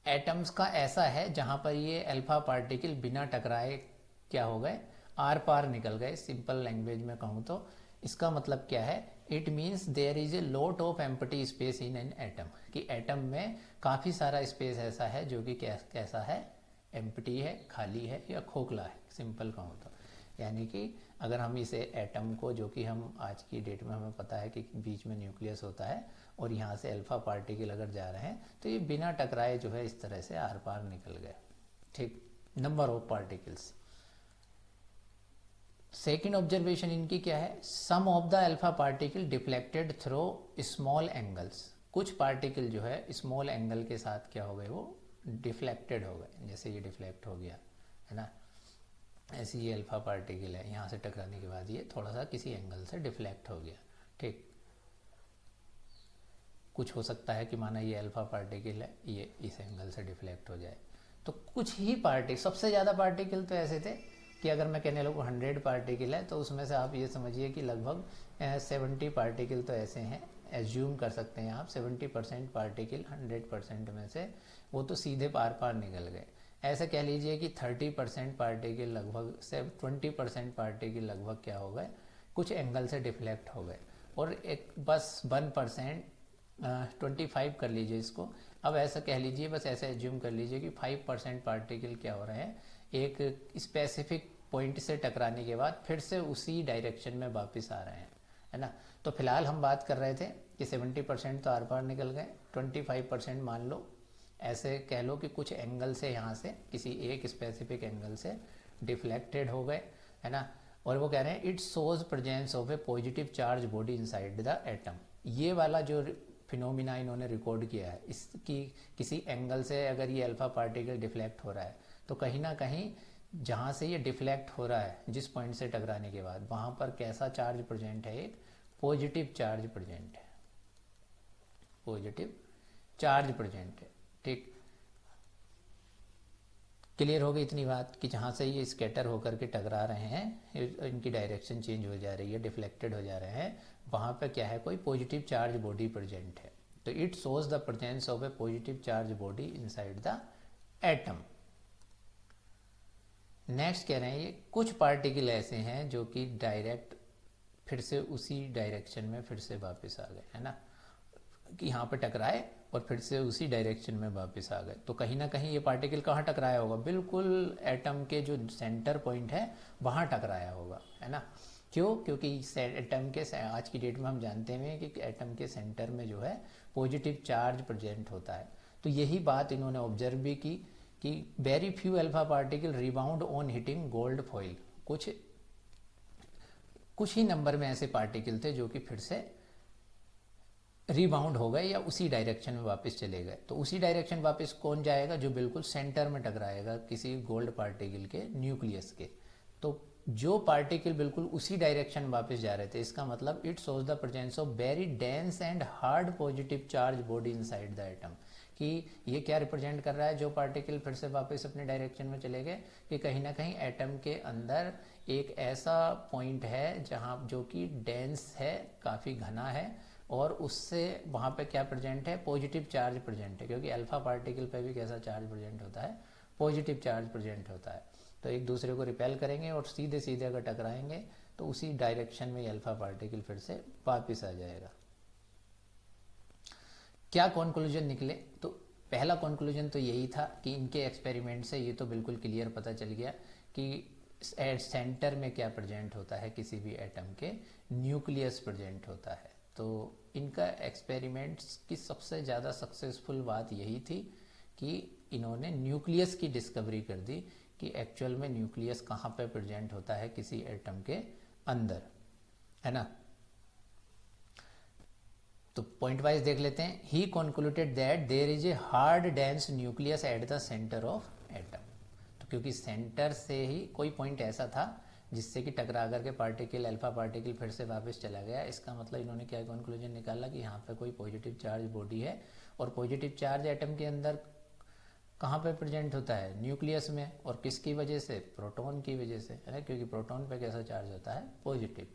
A: एटम्स का ऐसा है जहाँ पर ये अल्फा पार्टिकल बिना टकराए क्या हो गए, आर पार निकल गए। सिंपल लैंग्वेज में कहूँ तो इसका मतलब क्या है, it means there is a lot of empty space in an atom, कि एटम में काफ़ी सारा स्पेस ऐसा है जो कि कैसा है, एम्प्टी है, खाली है या खोखला है, सिंपल कहूँ तो। यानी कि अगर हम इसे एटम को, जो कि हम आज की डेट में हमें पता है कि बीच में न्यूक्लियस होता है और यहाँ से अल्फा पार्टिकल अगर जा रहे हैं तो ये बिना टकराए जो है इस तरह से आर पार निकल गए, ठीक। Number of particles. Second observation इनकी क्या है, some of the alpha particle deflected through small angles, कुछ पार्टिकल जो है स्मॉल एंगल के साथ क्या हो गए, वो डिफ्लेक्टेड हो गए, जैसे ये डिफ्लेक्ट हो गया, है ना। ऐसी ये अल्फा पार्टिकल है, यहाँ से टकराने के बाद ये थोड़ा सा किसी एंगल से डिफ्लेक्ट हो गया, ठीक। कुछ हो सकता है कि माना ये अल्फा पार्टिकल है, ये इस एंगल से डिफ्लेक्ट हो जाए। तो कुछ ही पार्टिकल, सबसे ज़्यादा पार्टिकल तो ऐसे थे कि अगर मैं कहने लगूँ 100 पार्टिकल है तो उसमें से आप ये समझिए कि लगभग 70 पार्टिकल तो ऐसे हैं, एज्यूम कर सकते हैं आप 70% पार्टिकल 100% में से वो तो सीधे पार पार निकल गए। ऐसे कह लीजिए कि 30% पार्टिकल लगभग से 20% पार्टिकल लगभग क्या हो गए, कुछ एंगल से डिफ्लेक्ट हो गए, और एक बस 1% 25 कर लीजिए इसको। अब ऐसा कह लीजिए, बस ऐसे एज्यूम कर लीजिए कि 5% पार्टिकल क्या हो रहे हैं, एक स्पेसिफिक पॉइंट से टकराने के बाद फिर से उसी डायरेक्शन में वापस आ रहे हैं, है ना। तो फिलहाल हम बात कर रहे थे कि 70% तो आर पार निकल गए, 25% मान लो, ऐसे कह लो कि कुछ एंगल से यहाँ से किसी एक स्पेसिफिक एंगल से डिफ्लेक्टेड हो गए, है ना। और वो कह रहे हैं it shows presence of a positive charge body inside the atom. ये वाला जो फिनोमिना इन्होंने रिकॉर्ड किया है, इसकी किसी एंगल से अगर ये अल्फा पार्टिकल डिफ्लेक्ट हो रहा है तो कहीं ना कहीं जहाँ से ये डिफ्लेक्ट हो रहा है, जिस पॉइंट से टकराने के बाद, वहाँ पर कैसा चार्ज प्रेजेंट है, एक पॉजिटिव चार्ज प्रेजेंट है, पॉजिटिव चार्ज प्रेजेंट है, ठीक। क्लियर हो गई इतनी बात कि जहाँ से ये स्कैटर होकर के टकरा रहे हैं, इनकी डायरेक्शन चेंज हो जा रही है, डिफ्लेक्टेड हो जा रहे हैं, वहाँ पर क्या है, कोई पॉजिटिव चार्ज बॉडी प्रेजेंट है। तो it shows the presence of a positive charge body inside the atom. Next कह रहे हैं ये कुछ पार्टिकल ऐसे हैं जो कि डायरेक्ट फिर से उसी डायरेक्शन में फिर से वापस आ गए, है ना, कि यहाँ पे टकराए और फिर से उसी डायरेक्शन में वापस आ गए। तो कहीं ना कहीं ये पार्टिकल कहाँ टकराया होगा, बिल्कुल एटम के जो सेंटर पॉइंट है वहाँ टकराया होगा, है ना। क्यों, क्योंकि एटम के आज की डेट में हम जानते हैं कि एटम के सेंटर में जो है पॉजिटिव चार्ज प्रेजेंट होता है। तो यही बात इन्होंने ऑब्जर्व भी की कि very few alpha particle rebound on hitting gold foil, कुछ ही नंबर में ऐसे पार्टिकल थे जो कि फिर से रिबाउंड हो गए या उसी डायरेक्शन में वापस चले गए। तो उसी डायरेक्शन वापस कौन जाएगा, जो बिल्कुल सेंटर में टकराएगा किसी गोल्ड पार्टिकल के न्यूक्लियस के। तो जो पार्टिकल बिल्कुल उसी डायरेक्शन वापस जा रहे थे, इसका मतलब it shows the presence of very dense and hard positive charge body inside the atom, कि ये क्या रिप्रेजेंट कर रहा है, जो पार्टिकल फिर से वापस अपने डायरेक्शन में चले गए, कि कहीं ना कहीं एटम के अंदर एक ऐसा पॉइंट है जहाँ जो कि डेंस है, काफ़ी घना है, और उससे वहाँ पे क्या प्रेजेंट है, पॉजिटिव चार्ज प्रेजेंट है, क्योंकि अल्फा पार्टिकल पे भी कैसा चार्ज प्रेजेंट होता है, पॉजिटिव चार्ज प्रेजेंट होता है। तो एक दूसरे को रिपेल करेंगे और सीधे सीधे अगर टकराएंगे तो उसी डायरेक्शन में अल्फा पार्टिकल फिर से वापस आ जाएगा। क्या कंक्लूजन निकले, तो पहला कंक्लूजन तो यही था कि इनके एक्सपेरिमेंट से ये तो बिल्कुल क्लियर पता चल गया कि सेंटर में क्या प्रेजेंट होता है, किसी भी एटम के न्यूक्लियस प्रेजेंट होता है। तो इनका एक्सपेरिमेंट्स की सबसे ज़्यादा सक्सेसफुल बात यही थी कि इन्होंने न्यूक्लियस की डिस्कवरी कर दी कि एक्चुअल में न्यूक्लियस कहाँ पे प्रेजेंट होता है किसी एटम के अंदर, है ना। तो पॉइंट वाइज देख लेते हैं। He concluded that there is a hard dense nucleus at the centre of atom. तो क्योंकि सेंटर से ही कोई पॉइंट ऐसा था जिससे कि टकरा करके पार्टिकल, अल्फा पार्टिकल फिर से वापस चला गया, इसका मतलब इन्होंने क्या कंक्लूजन निकाला कि यहाँ पे कोई पॉजिटिव चार्ज बॉडी है, और पॉजिटिव चार्ज एटम के अंदर कहाँ पे प्रेजेंट होता है, न्यूक्लियस में, और किसकी वजह से, प्रोटॉन की वजह से, है ना, क्योंकि प्रोटॉन पे कैसा चार्ज होता है, positive.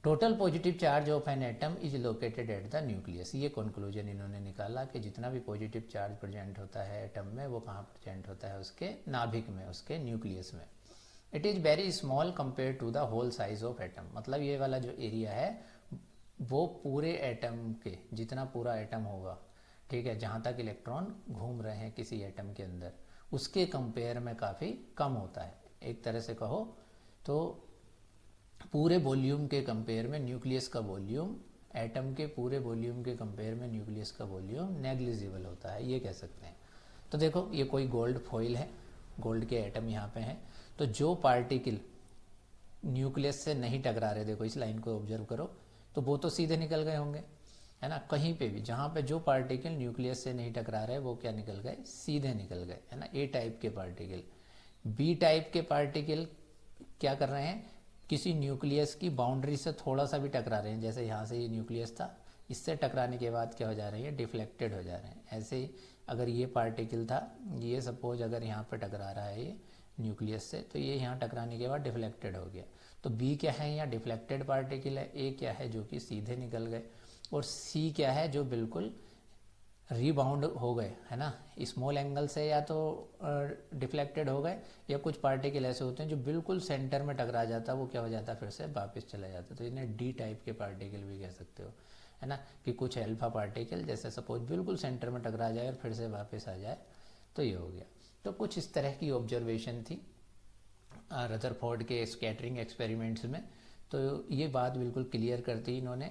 A: Total positive charge of N atom is located at the nucleus. ये कंक्लूजन इन्होंने निकाला कि जितना भी पॉजिटिव चार्ज प्रेजेंट होता है एटम में, वो कहाँ प्रेजेंट होता है, उसके नाभिक में, उसके न्यूक्लियस में। It is very small compare to the whole size of atom. मतलब ये वाला जो एरिया है वो पूरे एटम के, जितना पूरा एटम होगा, ठीक है, जहाँ तक इलेक्ट्रॉन घूम रहे हैं किसी एटम के अंदर, उसके कंपेयर में काफ़ी कम होता है। एक तरह से कहो तो पूरे वॉल्यूम के कंपेयर में न्यूक्लियस का वॉल्यूम, एटम के पूरे वॉल्यूम के कंपेयर में न्यूक्लियस का वॉल्यूम नेग्लिजिबल होता है, ये कह सकते हैं। तो देखो ये कोई गोल्ड फॉइल है, गोल्ड के एटम यहाँ पे हैं, तो जो पार्टिकल न्यूक्लियस से नहीं टकरा रहे, देखो इस लाइन को ऑब्जर्व करो, तो वो तो सीधे निकल गए होंगे, है ना। कहीं पे भी जहाँ पे जो पार्टिकल न्यूक्लियस से नहीं टकरा रहे वो क्या निकल गए, सीधे निकल गए, है ना। ए टाइप के पार्टिकल, बी टाइप के पार्टिकल क्या कर रहे हैं, किसी न्यूक्लियस की बाउंड्री से थोड़ा सा भी टकरा रहे हैं, जैसे यहाँ से ये न्यूक्लियस था, इससे टकराने के बाद क्या हो जा रहे हैं, डिफ्लेक्टेड हो जा रहे हैं। ऐसे ही अगर ये पार्टिकल था, ये सपोज अगर यहाँ पे टकरा रहा है ये न्यूक्लियस से, तो ये यहाँ टकराने के बाद डिफ्लेक्टेड हो गया। तो बी क्या है, यहाँ डिफ्लेक्टेड पार्टिकल है, ए क्या है जो कि सीधे निकल गए, और सी क्या है जो बिल्कुल रीबाउंड हो गए, है ना, स्मॉल एंगल से या तो डिफ्लेक्टेड हो गए, या कुछ पार्टिकल ऐसे होते हैं जो बिल्कुल सेंटर में टकरा जाता है, वो क्या हो जाता है, फिर से वापस चला जाता है। तो इन्हें डी टाइप के पार्टिकल भी कह सकते हो, है ना, कि कुछ अल्फा पार्टिकल जैसे सपोज बिल्कुल सेंटर में टकरा जाए और फिर से वापस आ जाए, तो ये हो गया। तो कुछ इस तरह की ऑब्जर्वेशन थी रदरफोर्ड के स्कैटरिंग एक्सपेरिमेंट्स में। तो ये बात बिल्कुल क्लियर करती इन्होंने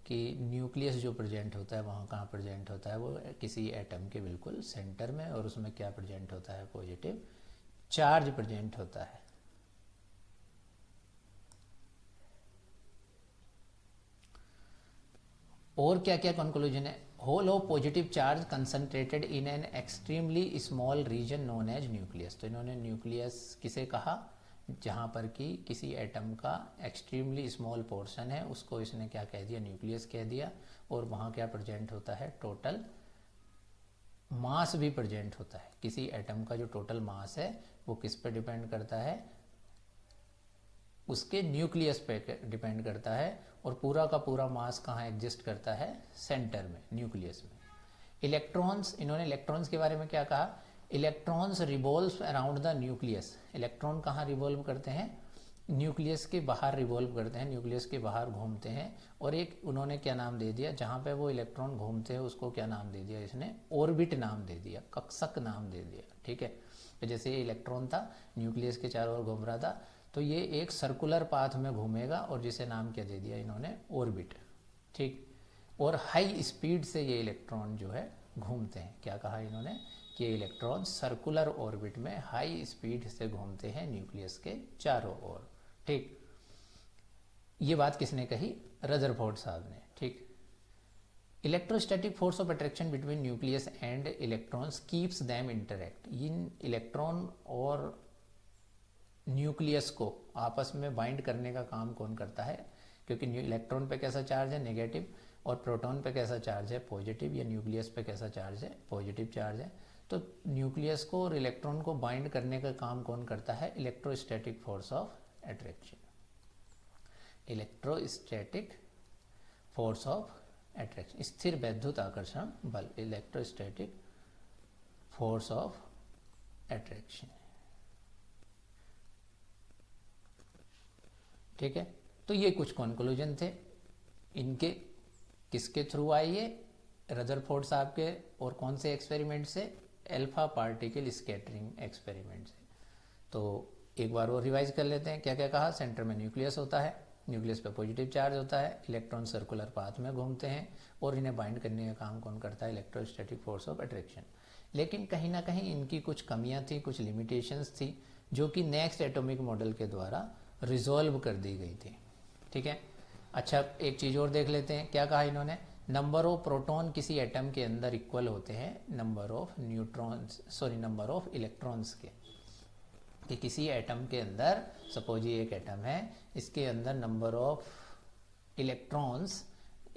A: कि न्यूक्लियस जो प्रेजेंट होता है वहाँ कहाँ प्रेजेंट होता है, वो किसी एटम के बिल्कुल सेंटर में, और उसमें क्या प्रेजेंट होता है, पॉजिटिव चार्ज प्रेजेंट होता है। और क्या क्या कंक्लूजन है, whole of positive charge concentrated in an extremely small region known as nucleus. तो इन्होंने न्यूक्लियस किसे कहा, जहाँ पर कि किसी एटम का एक्सट्रीमली स्मॉल पोर्शन है, उसको इसने क्या कह दिया, न्यूक्लियस कह दिया। और वहाँ क्या प्रेजेंट होता है, टोटल मास भी प्रेजेंट होता है। किसी एटम का जो टोटल मास है वो किस पे डिपेंड करता है, उसके न्यूक्लियस पे डिपेंड करता है, और पूरा का पूरा मास कहाँ एग्जिस्ट करता है, सेंटर में, न्यूक्लियस में। इलेक्ट्रॉन्स, इन्होंने इलेक्ट्रॉन्स के बारे में क्या कहा, electrons revolve around the nucleus. Electron कहाँ रिवॉल्व करते हैं, न्यूक्लियस के बाहर रिवॉल्व करते हैं, न्यूक्लियस के बाहर घूमते हैं। और एक उन्होंने क्या नाम दे दिया, जहाँ पे वो इलेक्ट्रॉन घूमते हैं उसको क्या नाम दे दिया, इसने ऑर्बिट नाम दे दिया, कक्षक नाम दे दिया, ठीक है। तो जैसे ये इलेक्ट्रॉन था, न्यूक्लियस के चारों ओर घूम रहा था, तो ये एक सर्कुलर पाथ में घूमेगा, और जिसे नाम क्या दे दिया इन्होंने, ऑर्बिट, ठीक। और हाई स्पीड से ये इलेक्ट्रॉन जो है घूमते हैं, क्या कहा इन्होंने, कि इलेक्ट्रॉन सर्कुलर ऑर्बिट में हाई स्पीड से घूमते हैं न्यूक्लियस के चारों ओर, ठीक। ये बात किसने कही, रदरफोर्ड साहब ने, ठीक। Electrostatic force of attraction between nucleus and electrons keeps them interact. In electron और न्यूक्लियस को आपस में बाइंड करने का काम कौन करता है, क्योंकि इलेक्ट्रॉन पे कैसा चार्ज है, नेगेटिव, और प्रोटॉन पे कैसा चार्ज है, पॉजिटिव, या न्यूक्लियस पे कैसा चार्ज है, पॉजिटिव चार्ज है। तो न्यूक्लियस को और इलेक्ट्रॉन को बाइंड करने का काम कौन करता है, electrostatic force of attraction, electrostatic force of attraction, स्थिर वैद्युत आकर्षण बल, इलेक्ट्रोस्टैटिक फोर्स ऑफ अट्रैक्शन। ठीक है, तो ये कुछ कंक्लूजन थे इनके, किसके थ्रू आए ये, रदरफोर्ड साहब के, और कौन से एक्सपेरिमेंट से, अल्फा पार्टिकल स्कैटरिंग एक्सपेरिमेंट से। तो एक बार वो रिवाइज कर लेते हैं, क्या क्या कहा, सेंटर में न्यूक्लियस होता है, न्यूक्लियस पे पॉजिटिव चार्ज होता है, इलेक्ट्रॉन सर्कुलर पाथ में घूमते हैं, और इन्हें बाइंड करने का काम कौन करता है, इलेक्ट्रोस्टैटिक फोर्स ऑफ अट्रैक्शन। लेकिन कहीं ना कहीं इनकी कुछ कमियां थी, कुछ लिमिटेशंस थी, जो कि नेक्स्ट एटॉमिक मॉडल के द्वारा रिजॉल्व कर दी गई थी। ठीक है, अच्छा एक चीज़ और देख लेते हैं, क्या कहा इन्होंने, नंबर ऑफ प्रोटॉन किसी एटम के अंदर इक्वल होते हैं number of neutrons, sorry number of electrons के, कि किसी एटम के अंदर, सपोज ये एक एटम है, इसके अंदर नंबर ऑफ इलेक्ट्रॉन्स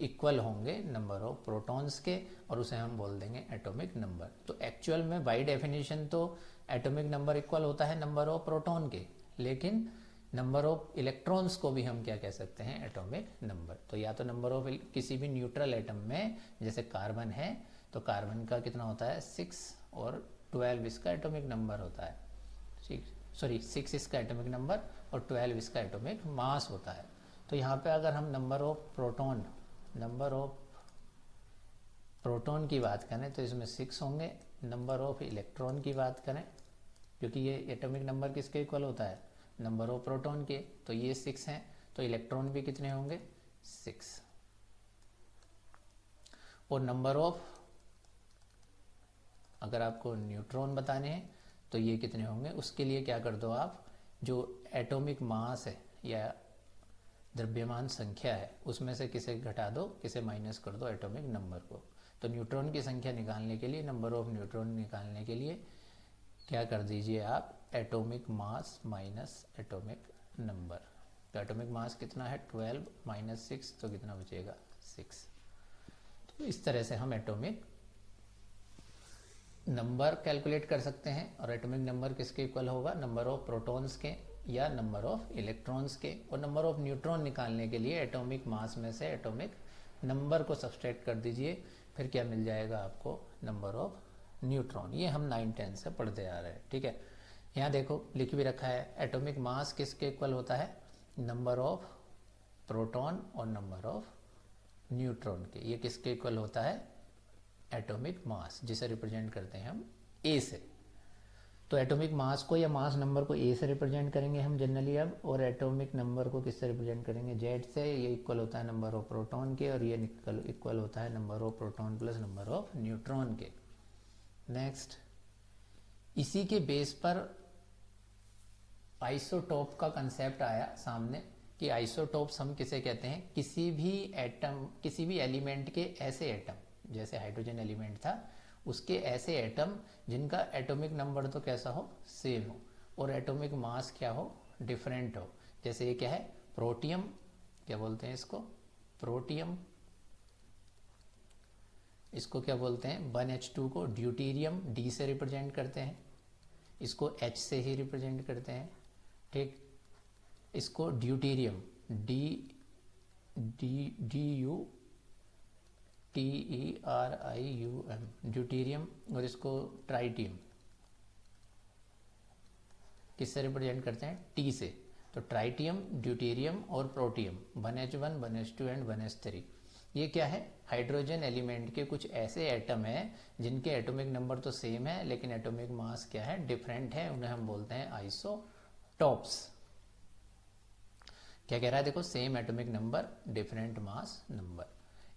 A: इक्वल होंगे नंबर ऑफ प्रोटॉन्स के, और उसे हम बोल देंगे एटॉमिक नंबर। तो एक्चुअल में बाय डेफिनेशन तो एटॉमिक नंबर इक्वल होता है नंबर ऑफ प्रोटॉन के, लेकिन नंबर ऑफ इलेक्ट्रॉन्स को भी हम क्या कह सकते हैं, एटॉमिक नंबर। तो या तो नंबर ऑफ किसी भी न्यूट्रल एटम में, जैसे कार्बन है तो कार्बन का कितना होता है 6, और 12 इसका एटॉमिक नंबर होता है, 6 इसका एटॉमिक नंबर और 12 इसका एटॉमिक मास होता है। तो यहाँ पे अगर हम नंबर ऑफ प्रोटॉन की बात करें तो इसमें 6 होंगे, नंबर ऑफ इलेक्ट्रॉन की बात करें, क्योंकि ये एटॉमिक नंबर किसके इक्वल होता है, नंबर ऑफ प्रोटॉन के, तो ये 6 हैं, तो इलेक्ट्रॉन भी कितने होंगे 6, और नंबर ऑफ, अगर आपको न्यूट्रॉन बताने हैं तो ये कितने होंगे, उसके लिए क्या कर दो आप, जो एटॉमिक मास है या द्रव्यमान संख्या है उसमें से किसे घटा दो, किसे माइनस कर दो, एटॉमिक नंबर को। तो न्यूट्रॉन की संख्या निकालने के लिए, नंबर ऑफ न्यूट्रॉन निकालने के लिए क्या कर दीजिए आप, atomic mass minus atomic number. तो एटॉमिक मास कितना है 12 माइनस 6, तो कितना बचेगा 6। तो इस तरह से हम एटॉमिक नंबर कैलकुलेट कर सकते हैं, और एटॉमिक नंबर किसके इक्वल होगा, नंबर ऑफ प्रोटॉन्स के या नंबर ऑफ इलेक्ट्रॉन्स के। और नंबर ऑफ न्यूट्रॉन निकालने के लिए एटॉमिक मास में से एटॉमिक नंबर को सब्सट्रैक्ट कर दीजिए, फिर क्या मिल जाएगा आपको, नंबर ऑफ न्यूट्रॉन। ये हम 9-10 से पढ़ते आ रहे हैं। ठीक है, यहाँ देखो लिख भी रखा है, एटॉमिक मास किसके इक्वल होता है, नंबर ऑफ प्रोटॉन और नंबर ऑफ न्यूट्रॉन के। ये किसके इक्वल होता है, एटॉमिक मास, जिसे रिप्रेजेंट करते हैं हम ए से। तो एटॉमिक मास को या मास नंबर को ए से रिप्रेजेंट करेंगे हम जनरली अब, और एटॉमिक नंबर को किससे रिप्रेजेंट करेंगे, जेड से। ये इक्वल होता है नंबर ऑफ प्रोटॉन के, और ये इक्वल होता है number of proton plus number of neutron के। नेक्स्ट, इसी के बेस पर आइसोटोप का कंसेप्ट आया सामने, कि आइसोटोप्स हम किसे कहते हैं, किसी भी एटम, किसी भी एलिमेंट के ऐसे एटम, जैसे हाइड्रोजन एलिमेंट था उसके ऐसे एटम जिनका एटॉमिक नंबर तो कैसा हो, सेम हो, और एटॉमिक मास क्या हो, डिफरेंट हो। जैसे ये क्या है, प्रोटियम, क्या बोलते हैं इसको, प्रोटियम। इसको क्या बोलते हैं, 1H2 को ड्यूटीरियम, डी से रिप्रेजेंट करते हैं, इसको H से ही रिप्रेजेंट करते हैं। ठीक, इसको ड्यूटीरियम, DUTERIUM, ड्यूटीरियम, और इसको ट्राइटियम किससे रिप्रेजेंट करते हैं, टी से। तो ट्राइटियम, ड्यूटीरियम और protium, 1H1, 1H2 and 1H3, ये क्या है, हाइड्रोजन एलिमेंट के कुछ ऐसे एटम हैं जिनके एटॉमिक नंबर तो सेम है लेकिन एटॉमिक मास क्या है, डिफरेंट है, उन्हें हम बोलते हैं आइसोटॉप्स। क्या कह रहा है, देखो, same atomic number different mass number.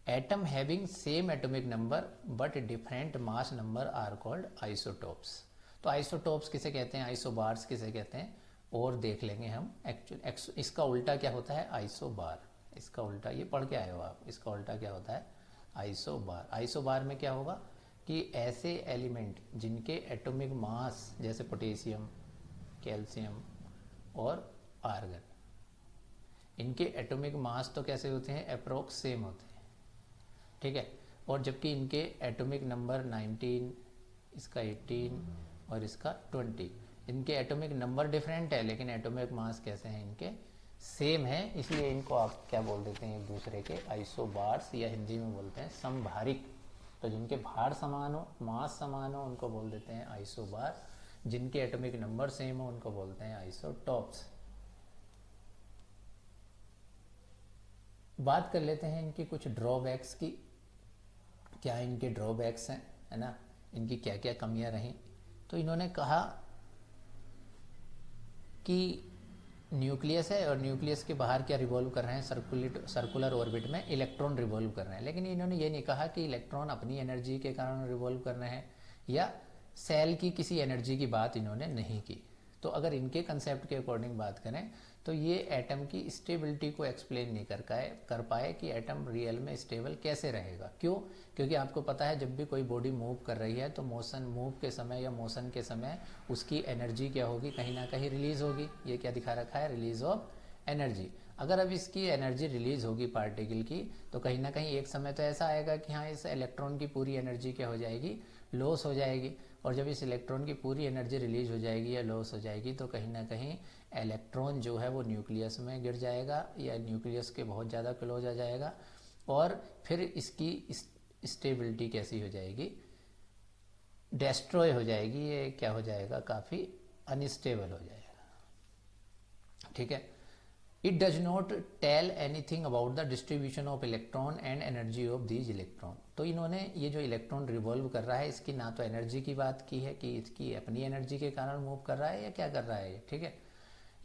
A: Atom having same atomic number but different mass number are called isotopes. तो आइसोटॉप्स किसे कहते हैं, आइसोबार्स किसे कहते हैं, और देख लेंगे हम। एक्चुअल इसका उल्टा क्या होता है, आइसोबार। इसका उल्टा, ये पढ़ के आए हो आप, इसका उल्टा क्या होता है, आइसोबार। आइसोबार में क्या होगा कि ऐसे एलिमेंट जिनके एटॉमिक मास, जैसे पोटेशियम, कैल्शियम और आर्गन, इनके एटॉमिक मास तो कैसे होते हैं, अप्रोक्स सेम होते हैं, ठीक है। और जबकि इनके एटॉमिक नंबर 19, इसका 18 और इसका 20, इनके एटॉमिक नंबर डिफरेंट है लेकिन एटॉमिक मास कैसे हैं इनके सेम है, इसलिए इनको आप क्या बोल देते हैं एक दूसरे के आइसोबार्स, या हिंदी में बोलते हैं समभारिक। तो जिनके भार समान हो, मास समान हो, उनको बोल देते हैं आइसोबार। जिनके एटॉमिक नंबर सेम हो उनको बोलते हैं आइसोटॉप्स। बात कर लेते हैं इनकी कुछ ड्रॉबैक्स की। क्या इनके ड्रॉबैक्स हैं, है ना, इनकी क्या क्या कमियां रहीं। तो इन्होंने कहा कि न्यूक्लियस है और न्यूक्लियस के बाहर क्या रिवॉल्व कर रहे हैं, सर्कुलर ऑर्बिट में इलेक्ट्रॉन रिवॉल्व कर रहे हैं। लेकिन इन्होंने ये नहीं कहा कि इलेक्ट्रॉन अपनी एनर्जी के कारण रिवॉल्व कर रहे हैं या सेल की किसी एनर्जी की बात इन्होंने नहीं की। तो अगर इनके कंसेप्ट के अकॉर्डिंग बात करें तो ये एटम की स्टेबिलिटी को एक्सप्लेन नहीं कर पाए कि एटम रियल में स्टेबल कैसे रहेगा। क्यों? क्योंकि आपको पता है जब भी कोई बॉडी मूव कर रही है तो मूव के समय या मोशन के समय उसकी एनर्जी क्या होगी, कहीं ना कहीं रिलीज होगी। ये क्या दिखा रखा है, रिलीज ऑफ एनर्जी। अगर अब इसकी एनर्जी रिलीज होगी पार्टिकल की, तो कहीं ना कहीं एक समय तो ऐसा आएगा कि हाँ इस इलेक्ट्रॉन की पूरी एनर्जी क्या हो जाएगी, लॉस हो जाएगी। और जब इस इलेक्ट्रॉन की पूरी एनर्जी रिलीज हो जाएगी या लॉस हो जाएगी तो कहीं ना कहीं इलेक्ट्रॉन जो है वो न्यूक्लियस में गिर जाएगा या न्यूक्लियस के बहुत ज़्यादा क्लोज आ जाएगा, और फिर इसकी स्टेबिलिटी कैसी हो जाएगी, डिस्ट्रॉय हो जाएगी। ये क्या हो जाएगा, काफ़ी अनस्टेबल हो जाएगा। ठीक है। It does not tell anything about the distribution of electron and energy of these electron. तो इन्होंने ये जो इलेक्ट्रॉन रिवॉल्व कर रहा है इसकी ना तो एनर्जी की बात की है कि इसकी अपनी एनर्जी के कारण मूव कर रहा है या क्या कर रहा है, ठीक है,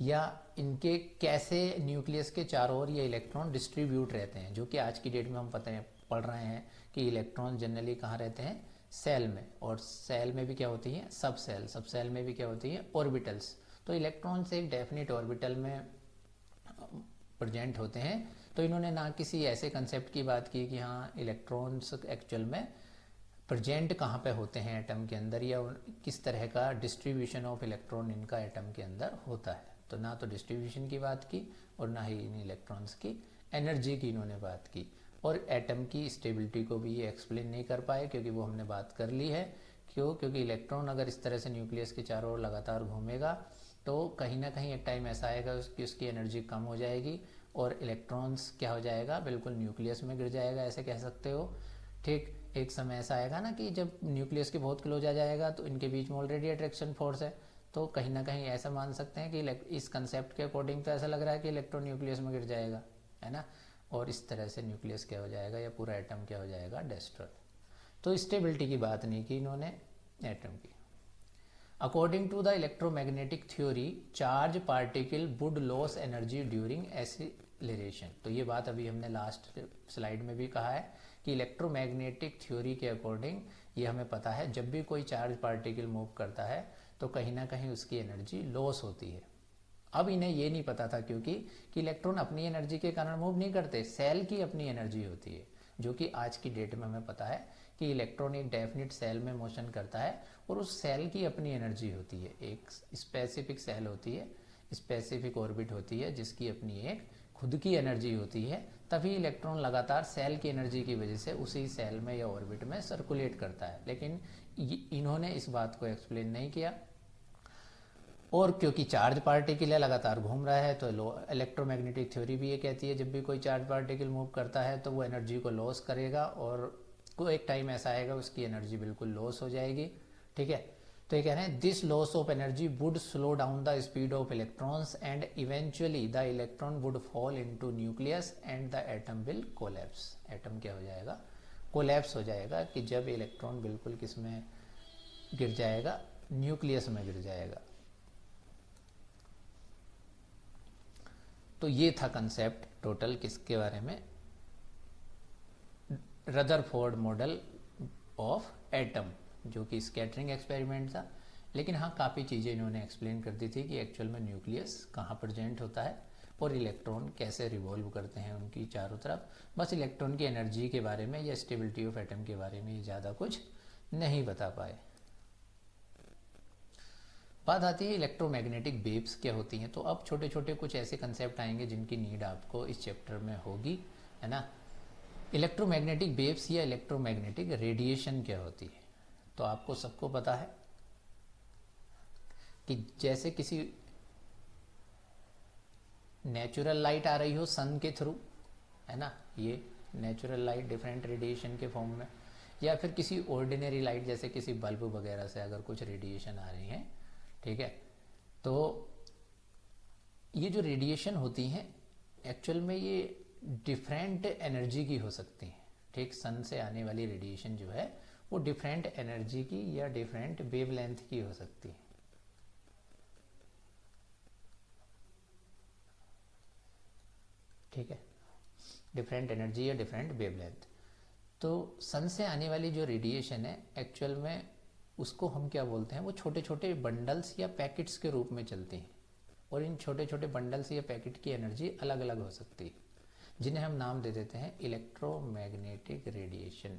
A: या इनके कैसे न्यूक्लियस के चारों ओर ये इलेक्ट्रॉन डिस्ट्रीब्यूट रहते हैं, जो कि आज की डेट में हम पढ़ रहे हैं कि इलेक्ट्रॉन जनरली कहाँ रहते हैं, सेल में। और सेल में भी क्या होती है, सब सेल में भी क्या होती है, ऑर्बिटल्स। तो इलेक्ट्रॉन्स एक डेफिनेट ऑर्बिटल में प्रेजेंट होते हैं। तो इन्होंने ना किसी ऐसे कंसेप्ट की बात की कि हाँ इलेक्ट्रॉन्स एक्चुअल में प्रेजेंट कहाँ पे होते हैं एटम के अंदर, या किस तरह का डिस्ट्रीब्यूशन ऑफ इलेक्ट्रॉन इनका एटम के अंदर होता है। तो ना तो डिस्ट्रीब्यूशन की बात की और ना ही इन इलेक्ट्रॉन्स की एनर्जी की इन्होंने बात की। और एटम की स्टेबिलिटी को भी ये एक्सप्लेन नहीं कर पाए, क्योंकि वो हमने बात कर ली है। क्यों? क्योंकि इलेक्ट्रॉन अगर इस तरह से न्यूक्लियस के चारों ओर लगातार घूमेगा तो कहीं ना कहीं एक टाइम ऐसा आएगा कि उसकी एनर्जी कम हो जाएगी और इलेक्ट्रॉन्स क्या हो जाएगा, बिल्कुल न्यूक्लियस में गिर जाएगा, ऐसे कह सकते हो। ठीक, एक समय ऐसा आएगा ना कि जब न्यूक्लियस के बहुत क्लोज आ जाएगा तो इनके बीच में ऑलरेडी अट्रैक्शन फोर्स है। तो कहीं ना कहीं ऐसा मान सकते हैं कि इस कंसेप्ट के अकॉर्डिंग तो ऐसा लग रहा है कि इलेक्ट्रॉन न्यूक्लियस में गिर जाएगा, है ना, और इस तरह से न्यूक्लियस क्या हो जाएगा या पूरा एटम क्या हो जाएगा, डिस्ट्रॉय। तो स्टेबिलिटी की बात नहीं की इन्होंने एटम की। According to the electromagnetic theory charge particle would loss energy during acceleration. तो ये बात अभी हमने लास्ट स्लाइड में भी कहा है कि इलेक्ट्रोमैग्नेटिक थ्योरी के अकॉर्डिंग ये हमें पता है जब भी कोई चार्ज पार्टिकल मूव करता है तो कहीं ना कहीं उसकी एनर्जी लॉस होती है। अब इन्हें ये नहीं पता था क्योंकि कि इलेक्ट्रॉन अपनी एनर्जी के कारण मूव नहीं करते, सेल की अपनी एनर्जी होती है, जो कि आज की डेट में हमें पता है कि इलेक्ट्रॉन एक डेफिनेट सेल में मोशन करता है और उस सेल की अपनी एनर्जी होती है। एक स्पेसिफिक सेल होती है, स्पेसिफिक ऑर्बिट होती है जिसकी अपनी एक खुद की एनर्जी होती है, तभी इलेक्ट्रॉन लगातार सेल की एनर्जी की वजह से उसी सेल में या ऑर्बिट में सर्कुलेट करता है। लेकिन इन्होंने इस बात को एक्सप्लेन नहीं किया। और क्योंकि चार्ज पार्टिकल है लगातार घूम रहा है तो इलेक्ट्रोमैग्नेटिक थ्योरी भी ये कहती है जब भी कोई चार्ज पार्टिकल मूव करता है तो वो एनर्जी को लॉस करेगा और कोई एक टाइम ऐसा आएगा उसकी एनर्जी बिल्कुल लॉस हो जाएगी। ठीक है, तो ये कह रहे हैं this loss of energy would slow down the speed of electrons and eventually the electron would fall into nucleus and the atom will collapse. Atom क्या हो जाएगा, कोलैप्स हो जाएगा, कि जब इलेक्ट्रॉन बिल्कुल किस में गिर जाएगा, न्यूक्लियस में गिर जाएगा। तो ये था कंसेप्ट टोटल किसके बारे में, रदरफोर्ड मॉडल ऑफ एटम, जो कि स्कैटरिंग एक्सपेरिमेंट था। लेकिन हाँ काफ़ी चीज़ें इन्होंने एक्सप्लेन कर दी थी कि एक्चुअल में न्यूक्लियस कहाँ प्रेजेंट होता है और इलेक्ट्रॉन कैसे रिवॉल्व करते हैं उनकी चारों तरफ। बस इलेक्ट्रॉन की एनर्जी के बारे में या स्टेबिलिटी ऑफ एटम के बारे में ये ज़्यादा कुछ नहीं बता पाए। बात आती है इलेक्ट्रोमैग्नेटिक वेव्स क्या होती हैं। तो अब छोटे छोटे कुछ ऐसे कंसेप्ट आएंगे जिनकी नीड आपको इस चैप्टर में होगी, है ना। इलेक्ट्रोमैग्नेटिक वेव्स या इलेक्ट्रोमैग्नेटिक रेडिएशन क्या होती है? तो आपको सबको पता है कि जैसे किसी नेचुरल लाइट आ रही हो सन के थ्रू, है ना, ये नेचुरल लाइट डिफरेंट रेडिएशन के फॉर्म में, या फिर किसी ऑर्डिनरी लाइट जैसे किसी बल्ब वगैरह से अगर कुछ रेडिएशन आ रही है, ठीक है, तो ये जो रेडिएशन होती हैं एक्चुअल में ये डिफरेंट एनर्जी की हो सकती हैं, ठीक। सन से आने वाली रेडिएशन जो है वो डिफरेंट एनर्जी की या डिफरेंट वेवलेंथ की हो सकती है, ठीक है, डिफरेंट एनर्जी या डिफरेंट वेवलेंथ। तो सन से आने वाली जो रेडिएशन है एक्चुअल में उसको हम क्या बोलते हैं, वो छोटे छोटे बंडल्स या पैकेट्स के रूप में चलती हैं, और इन छोटे छोटे बंडल्स या पैकेट की एनर्जी अलग अलग हो सकती है, जिन्हें हम नाम दे देते हैं इलेक्ट्रोमैग्नेटिक रेडिएशन,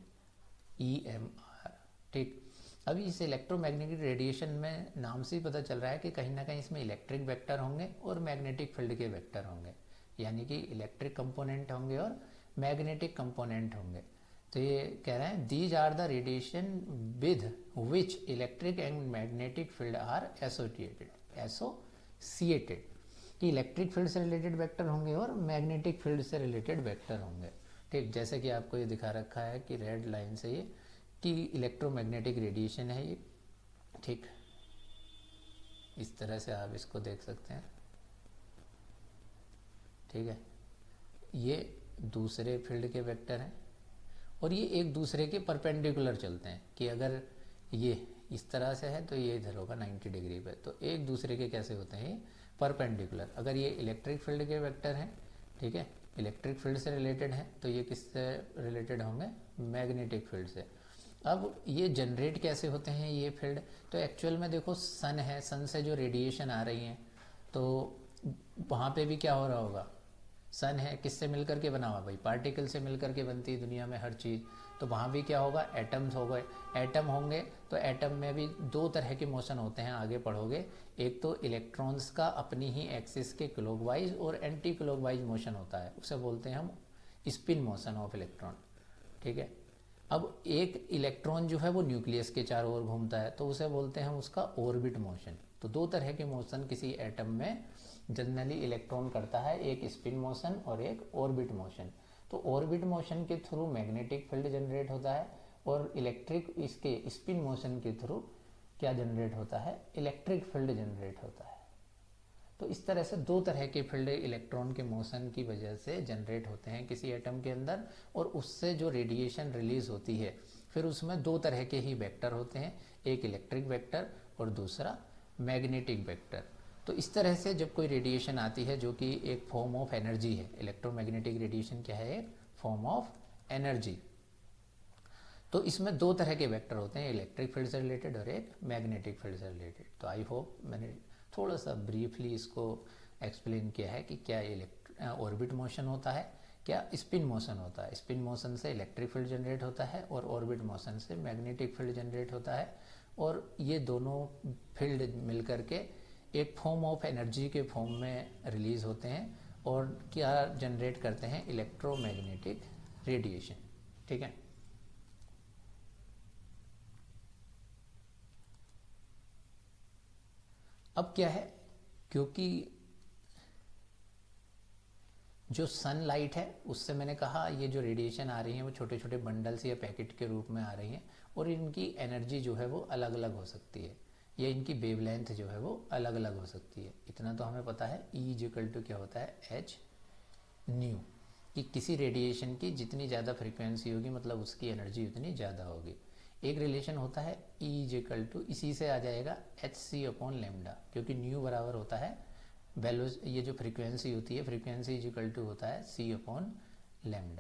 A: EMR, ठीक। अभी इस इलेक्ट्रोमैग्नेटिक रेडिएशन में नाम से ही पता चल रहा है कि कहीं ना कहीं इसमें इलेक्ट्रिक वेक्टर होंगे और मैग्नेटिक फील्ड के वेक्टर होंगे, यानी कि इलेक्ट्रिक कंपोनेंट होंगे और मैग्नेटिक कंपोनेंट होंगे। तो ये कह रहे हैं these are the radiation with which electric and magnetic field are associated, कि इलेक्ट्रिक फील्ड से रिलेटेड वेक्टर होंगे और मैग्नेटिक फील्ड से रिलेटेड वेक्टर होंगे, ठीक। जैसे कि आपको ये दिखा रखा है कि रेड लाइन से ये कि इलेक्ट्रोमैग्नेटिक रेडिएशन है ये, ठीक। इस तरह से आप इसको देख सकते हैं, ठीक है। ये दूसरे फील्ड के वेक्टर हैं और ये एक दूसरे के परपेंडिकुलर चलते हैं, कि अगर ये इस तरह से है तो ये इधर होगा 90 डिग्री पे, तो एक दूसरे के कैसे होते हैं, परपेंडिकुलर। अगर ये इलेक्ट्रिक फील्ड के वेक्टर हैं, ठीक है, इलेक्ट्रिक फील्ड से रिलेटेड हैं, तो ये किससे रिलेटेड होंगे, मैग्नेटिक फील्ड से। अब ये जनरेट कैसे होते हैं ये फील्ड, तो एक्चुअल में देखो सन है, सन से जो रेडिएशन आ रही हैं तो वहाँ पे भी क्या हो रहा होगा, सन है, किससे मिलकर के बना हुआ भाई, पार्टिकल से मिलकर के बनती है दुनिया में हर चीज़, तो वहाँ भी क्या होगा, एटम्स हो गए, एटम होंगे, तो एटम में भी दो तरह के मोशन होते हैं, आगे पढ़ोगे। एक तो इलेक्ट्रॉन्स का अपनी ही एक्सिस के क्लॉकवाइज और एंटी क्लॉकवाइज मोशन होता है, उसे बोलते हैं हम स्पिन मोशन ऑफ इलेक्ट्रॉन, ठीक है। अब एक इलेक्ट्रॉन जो है वो न्यूक्लियस के चारों ओर घूमता है, तो उसे बोलते हैं हम उसका ऑर्बिट मोशन। तो दो तरह के मोशन किसी एटम में जनरली इलेक्ट्रॉन करता है, एक स्पिन मोशन और एक ऑर्बिट मोशन। तो ऑर्बिट मोशन के थ्रू मैग्नेटिक फील्ड जनरेट होता है और इलेक्ट्रिक इसके स्पिन मोशन के थ्रू क्या जनरेट होता है, इलेक्ट्रिक फील्ड जनरेट होता है। तो इस तरह से दो तरह के फील्ड इलेक्ट्रॉन के मोशन की वजह से जनरेट होते हैं किसी एटम के अंदर, और उससे जो रेडिएशन रिलीज होती है फिर उसमें दो तरह के ही वेक्टर होते हैं, एक इलेक्ट्रिक वेक्टर और दूसरा मैग्नेटिक वेक्टर। तो इस तरह से जब कोई रेडिएशन आती है जो कि एक फॉर्म ऑफ एनर्जी है, इलेक्ट्रोमैग्नेटिक रेडिएशन क्या है, एक फॉर्म ऑफ एनर्जी, तो इसमें दो तरह के वेक्टर होते हैं, इलेक्ट्रिक फील्ड से रिलेटेड और एक मैग्नेटिक फील्ड से रिलेटेड। तो आई होप मैंने थोड़ा सा ब्रीफली इसको एक्सप्लेन किया है कि क्या ऑर्बिट मोशन होता है, क्या स्पिन मोशन होता है। स्पिन मोशन से इलेक्ट्रिक फील्ड जनरेट होता है और ऑर्बिट मोशन से मैग्नेटिक फील्ड जनरेट होता है, और ये दोनों फील्ड मिलकर के एक फॉर्म ऑफ एनर्जी के फॉर्म में रिलीज होते हैं और क्या जनरेट करते हैं, इलेक्ट्रोमैग्नेटिक रेडिएशन, ठीक है। अब क्या है, क्योंकि जो सनलाइट है उससे मैंने कहा ये जो रेडिएशन आ रही है वो छोटे छोटे बंडल्स या पैकेट के रूप में आ रही हैं, और इनकी एनर्जी जो है वो अलग अलग हो सकती है, या इनकी वेवलेंथ जो है वो अलग अलग हो सकती है। इतना तो हमें पता है, E = क्या होता है, h न्यू, कि किसी रेडिएशन की जितनी ज़्यादा फ्रीक्वेंसी होगी मतलब उसकी एनर्जी उतनी ज़्यादा होगी। एक रिलेशन होता है E इसी से आ जाएगा hc/λ, क्योंकि न्यू बराबर होता है ये जो फ्रीक्वेंसी होती है, फ्रीक्वेंसी = होता है c/λ।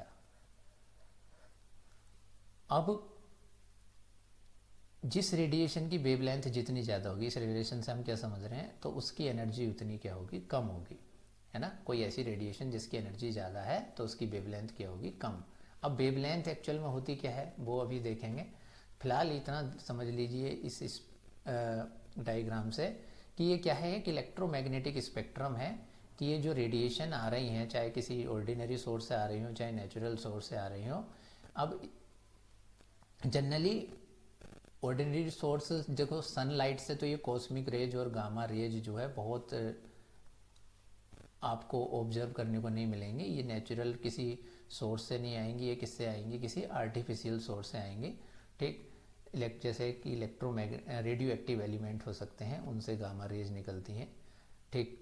A: अब जिस रेडिएशन की वेवलेंथ जितनी ज़्यादा होगी, इस रिलेशन से हम क्या समझ रहे हैं, तो उसकी एनर्जी उतनी क्या होगी, कम होगी, है ना। कोई ऐसी रेडिएशन जिसकी एनर्जी ज़्यादा है तो उसकी वेवलेंथ क्या होगी, कम। अब वेवलेंथ एक्चुअल में होती क्या है वो अभी देखेंगे, फिलहाल इतना समझ लीजिए इस डायग्राम से कि ये क्या है, एक इलेक्ट्रोमैग्नेटिक स्पेक्ट्रम है कि ये जो रेडिएशन आ रही हैं, चाहे किसी ऑर्डिनरी सोर्स से आ रही हो, चाहे नेचुरल सोर्स से आ रही हो, अब जनरली ऑर्डिनरी सोर्स देखो सनलाइट से तो ये कॉस्मिक रेज और गामा रेज जो है बहुत आपको ऑब्जर्व करने को नहीं मिलेंगे। ये नेचुरल किसी सोर्स से नहीं आएंगी, ये किससे आएंगी, किसी आर्टिफिशियल सोर्स से आएंगे। ठीक, जैसे कि रेडियो एक्टिव एलिमेंट हो सकते हैं, उनसे गामा रेज निकलती हैं। ठीक,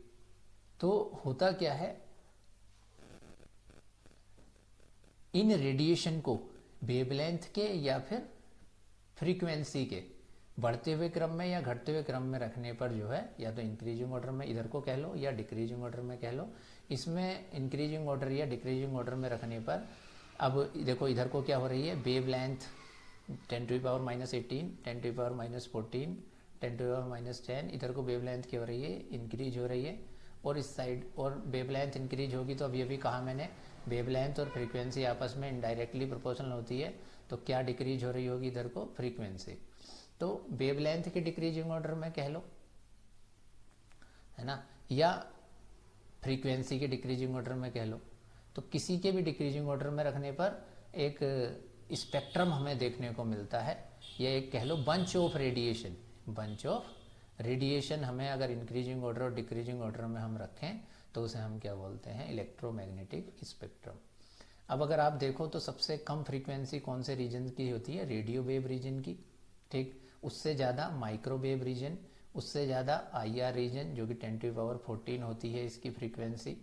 A: तो होता क्या है, इन रेडिएशन को वेवलेंथ के या फिर फ्रीक्वेंसी के बढ़ते हुए क्रम में या घटते हुए क्रम में रखने पर जो है, या तो इंक्रीजिंग ऑर्डर में इधर को कह लो या डिक्रीजिंग ऑर्डर में कह लो, इसमें इंक्रीजिंग ऑर्डर या डिक्रीजिंग ऑर्डर में रखने पर अब देखो इधर को क्या हो रही है, वेव लेंथ 10⁻⁻18, 10⁻⁻14, 10⁻⁻10, इधर को वेव लेंथ क्या हो रही है, इंक्रीज हो रही है। और इस साइड और वेव लेंथ इंक्रीज होगी तो अब ये भी कहा मैंने, वेव लेंथ और फ्रीक्वेंसी आपस में इनडायरेक्टली प्रोपोर्शनल होती है, तो क्या डिक्रीज हो रही होगी इधर को, फ्रीक्वेंसी। तो वेव लेंथ के डिक्रीजिंग ऑर्डर में कह लो, है ना, या फ्रीक्वेंसी के डिक्रीजिंग ऑर्डर में कह लो। तो किसी के भी डिक्रीजिंग ऑर्डर में रखने पर एक स्पेक्ट्रम हमें देखने को मिलता है, या एक कह लो bunch of radiation. Bunch of radiation हमें अगर इंक्रीजिंग ऑर्डर और डिक्रीजिंग ऑर्डर में हम रखें तो उसे हम क्या बोलते हैं, इलेक्ट्रोमैग्नेटिक स्पेक्ट्रम। अब अगर आप देखो तो सबसे कम फ्रीक्वेंसी कौन से रीजन की होती है, रेडियो वेव रीजन की। ठीक, उससे ज़्यादा माइक्रोवेव रीजन, उससे ज़्यादा IR रीजन जो कि 10⁻14 होती है इसकी फ्रीक्वेंसी।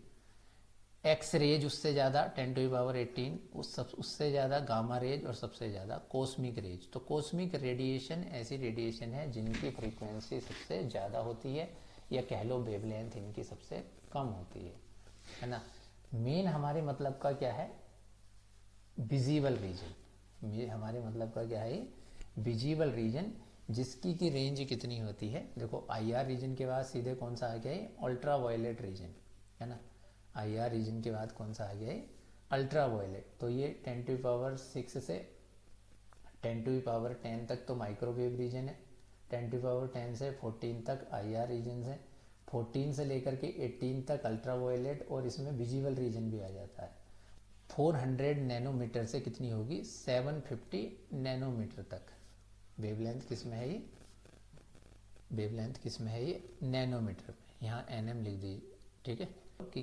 A: एक्स रेज उससे ज़्यादा 10⁻18, उससे ज़्यादा गामा रेज, और सबसे ज़्यादा कॉस्मिक रेज। तो कॉस्मिक रेडिएशन ऐसी रेडिएशन है जिनकी फ्रीक्वेंसी सबसे ज़्यादा होती है, या कह लो वेवलेंथ इनकी सबसे कम होती है ना। मेन हमारे मतलब का क्या है, विजिबल रीजन। हमारे मतलब का क्या है, विजिबल रीजन, जिसकी की रेंज कितनी होती है। देखो IR रीजन के बाद सीधे कौन सा आ गया है, अल्ट्रा वायलेट रीजन, है ना। IR रीजन के बाद कौन सा आ गया है, अल्ट्रा वायलेट। तो ये 10⁻6 से 10⁻10 तक तो माइक्रोवेव रीजन है, 10⁻10 से 14 तक IR रीजन है, 14 से लेकर के 18 तक अल्ट्रा वायलेट, और इसमें विजिबल रीजन भी आ जाता है। 400 नैनोमीटर से कितनी होगी, 750 नैनोमीटर तक वेवलेंथ किस में है ये, वेवलेंथ किस में है ये, नैनोमीटर में। यहाँ NM लिख दीजिए, ठीक है। कि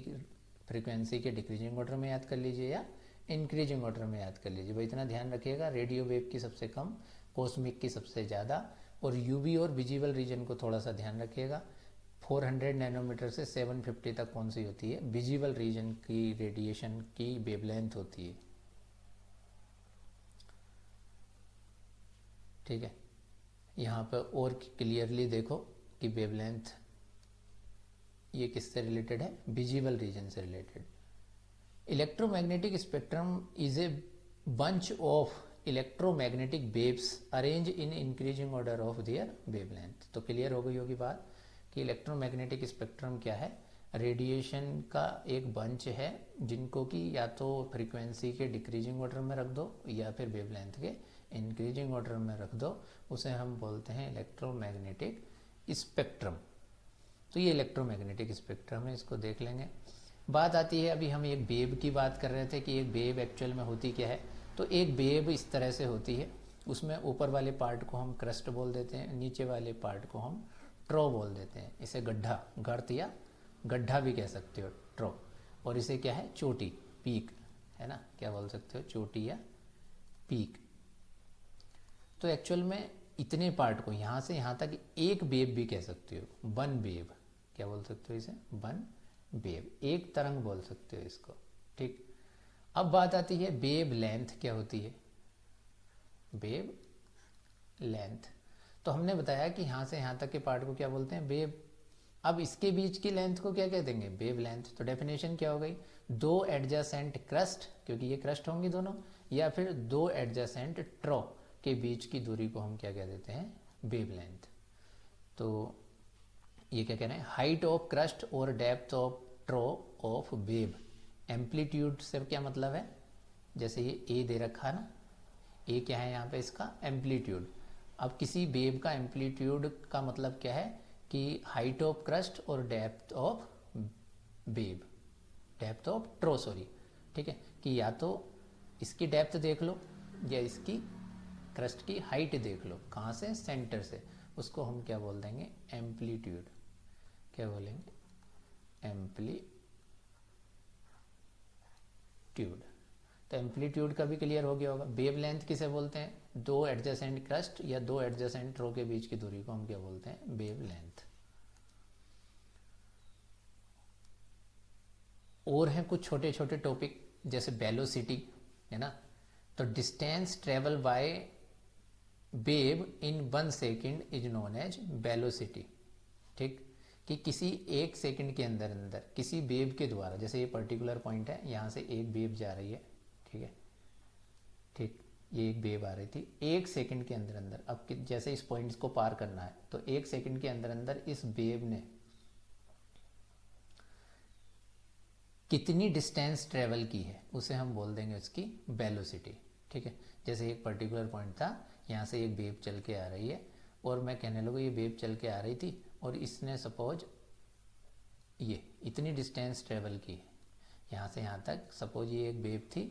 A: फ्रीक्वेंसी के डिक्रीजिंग ऑर्डर में याद कर लीजिए या इंक्रीजिंग ऑर्डर में याद कर लीजिए, भाई इतना ध्यान रखिएगा। रेडियो वेव की सबसे कम, कॉस्मिक की सबसे ज़्यादा, और UV और विजिबल रीजन को थोड़ा सा ध्यान रखिएगा। 400 नैनोमीटर से 750 तक कौन सी होती है, विजिबल रीजन की रेडिएशन की वेवलेंथ होती है। ठीक है, यहाँ पर और क्लियरली देखो कि वेवलेंथ ये किससे रिलेटेड है, विजिबल रीजन से related. Electromagnetic spectrum is a bunch of electromagnetic waves arrange in increasing order of their wavelength. तो क्लियर हो गई होगी बात कि इलेक्ट्रोमैग्नेटिक स्पेक्ट्रम क्या है, रेडिएशन का एक बंच है जिनको कि या तो फ्रीक्वेंसी के डिक्रीजिंग ऑर्डर में रख दो या फिर वेवलेंथ के इंक्रीजिंग ऑर्डर में रख दो, उसे हम बोलते हैं इलेक्ट्रोमैग्नेटिक स्पेक्ट्रम। तो ये इलेक्ट्रोमैग्नेटिक स्पेक्ट्रम है, इसको देख लेंगे। बात आती है, अभी हम एक वेव की बात कर रहे थे कि एक वेव एक्चुअल में होती क्या है। तो एक वेव इस तरह से होती है, उसमें ऊपर वाले पार्ट को हम क्रस्ट बोल देते हैं, नीचे वाले पार्ट को हम ट्रो बोल देते हैं। इसे गड्ढा, गर्त या गड्ढा भी कह सकते हो, ट्रो। और इसे क्या है, चोटी, पीक, है ना, क्या बोल सकते हो, चोटी या पीक। तो एक्चुअल में इतने पार्ट को यहाँ से यहाँ तक एक वेव भी कह सकते हो, वन वेव, क्या बोल सकते हो इसे, वन वेव, एक तरंग बोल सकते हो इसको। ठीक, अब बात आती है वेव लेंथ क्या होती है, वेव लेंथ। तो हमने बताया कि यहाँ से यहाँ तक के पार्ट को क्या बोलते हैं, वेव। अब इसके बीच की लेंथ को क्या कह देंगे, वेव लेंथ। तो डेफिनेशन क्या हो गई, दो एडजेसेंट क्रस्ट, क्योंकि ये क्रस्ट होंगी दोनों, या फिर दो एडजेसेंट ट्रो के बीच की दूरी को हम क्या कह देते हैं, वेव लेंथ। तो ये क्या कह रहे हैं, हाइट ऑफ क्रस्ट और depth of trough of wave. Amplitude से क्या मतलब है, जैसे ये ए दे रखा है ना, ए क्या है यहाँ पे इसका एम्पलीट्यूड। अब किसी वेव का एम्पलीट्यूड का मतलब क्या है कि हाइट ऑफ क्रस्ट और depth of wave, depth of trough sorry, ठीक है, कि या तो इसकी डेप्थ देख लो या इसकी क्रस्ट की हाइट देख लो, कहाँ से, सेंटर से, उसको हम क्या बोल देंगे, एम्पलीट्यूड, क्या बोलेंगे, एम्पलीट्यूड। तो एम्पलीट्यूड का भी क्लियर हो गया होगा। वेव लेंथ किसे बोलते हैं, दो एडजेसेंट क्रस्ट या दो एडजेसेंट रो के बीच की दूरी को हम क्या बोलते हैं, वेव लेंथ। और हैं कुछ छोटे छोटे टॉपिक जैसे वेलोसिटी, है ना, तो distance travel by wave in 1 second is known as velocity, ठीक, कि किसी 1 सेकंड के अंदर अंदर किसी वेव के द्वारा, जैसे ये पर्टिकुलर पॉइंट है, यहाँ से एक वेव जा रही है, ठीक है, ठीक, ये एक वेव आ रही थी 1 सेकंड के अंदर अंदर, अब जैसे इस पॉइंट को पार करना है तो 1 सेकंड के अंदर अंदर इस वेव ने कितनी डिस्टेंस ट्रेवल की है, उसे हम बोल देंगे उसकी वेलोसिटी, ठीक है। जैसे एक पर्टिकुलर पॉइंट था, यहाँ से एक वेव चल के आ रही है और मैं कहने लगा ये वेव चल के आ रही थी और इसने सपोज ये इतनी डिस्टेंस ट्रेवल की है यहाँ से यहाँ तक, सपोज ये एक वेव थी,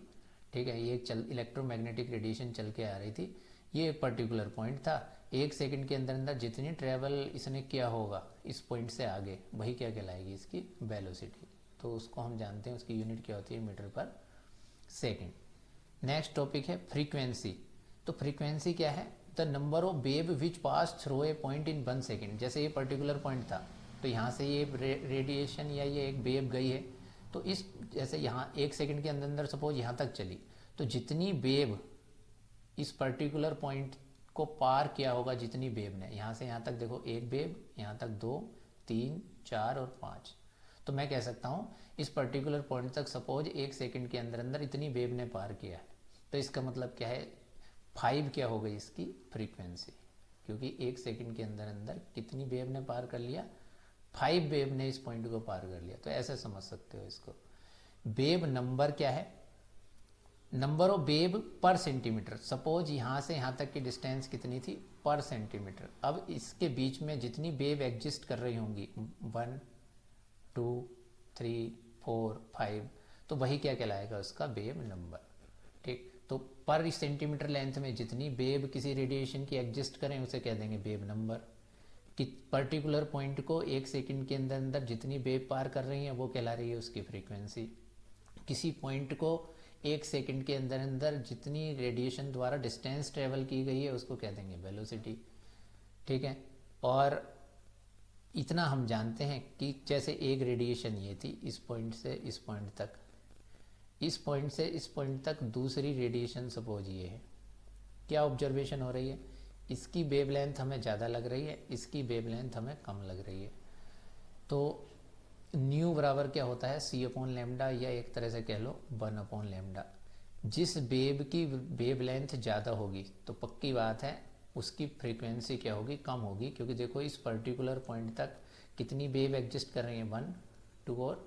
A: ठीक है, ये एक इलेक्ट्रोमैग्नेटिक रेडिएशन चल के आ रही थी, ये एक पर्टिकुलर पॉइंट था, 1 सेकंड के अंदर अंदर जितनी ट्रेवल इसने किया होगा इस पॉइंट से आगे, वही क्या कहलाएगी, इसकी वेलोसिटी। तो उसको हम जानते हैं, उसकी यूनिट क्या होती है, मीटर पर सेकेंड। नेक्स्ट टॉपिक है फ्रीक्वेंसी। तो फ्रीक्वेंसी क्या है, the number of wave which pass through a point in 1 second. जैसे ये पर्टिकुलर पॉइंट था तो यहाँ से ये रेडिएशन या ये एक वेव गई है, तो इस जैसे यहाँ 1 सेकेंड के अंदर अंदर सपोज यहाँ तक चली, तो जितनी वेव इस पर्टिकुलर पॉइंट को पार किया होगा, जितनी वेव ने, यहाँ से यहाँ तक देखो, एक वेव, यहाँ तक 2, 3, 4 और 5, तो मैं कह सकता हूँ इस पर्टिकुलर पॉइंट तक सपोज 1 सेकंड के अंदर अंदर इतनी वेव ने पार किया है, तो इसका मतलब क्या है, 5 क्या हो गई इसकी फ्रीक्वेंसी, क्योंकि 1 सेकंड के अंदर अंदर कितनी वेव ने पार कर लिया, 5 वेव ने इस पॉइंट को पार कर लिया। तो ऐसे समझ सकते हो इसको। वेव नंबर क्या है, नंबर ऑफ वेव पर सेंटीमीटर, सपोज यहाँ से यहाँ तक की डिस्टेंस कितनी थी, पर सेंटीमीटर। अब इसके बीच में जितनी वेव एग्जिस्ट कर रही होंगी, 1, 2, 3, 4, 5, तो वही क्या कहलाएगा, उसका वेव नंबर, ठीक। तो पर सेंटीमीटर लेंथ में जितनी वेव किसी रेडिएशन की एग्जिस्ट करें उसे कह देंगे वेव नंबर। कि पर्टिकुलर पॉइंट को 1 सेकंड के अंदर अंदर जितनी वेव पार कर रही है वो कहला रही है उसकी फ्रीक्वेंसी। किसी पॉइंट को 1 सेकंड के अंदर अंदर जितनी रेडिएशन द्वारा डिस्टेंस ट्रेवल की गई है उसको कह देंगे वेलोसिटी, ठीक है। और इतना हम जानते हैं कि जैसे एक रेडिएशन ये थी इस पॉइंट से इस पॉइंट तक, इस पॉइंट से इस पॉइंट तक दूसरी रेडिएशन सपोज ये है, क्या ऑब्जर्वेशन हो रही है, इसकी वेवलेंथ हमें ज़्यादा लग रही है, इसकी वेवलेंथ हमें कम लग रही है। तो न्यू बराबर क्या होता है, c/λ, या एक तरह से कह लो 1/λ। जिस वेव की वेवलेंथ ज़्यादा होगी तो पक्की बात है उसकी फ्रीक्वेंसी क्या होगी, कम होगी, क्योंकि देखो इस पर्टिकुलर पॉइंट तक कितनी वेव एग्जिस्ट कर रही है, 1, 2 और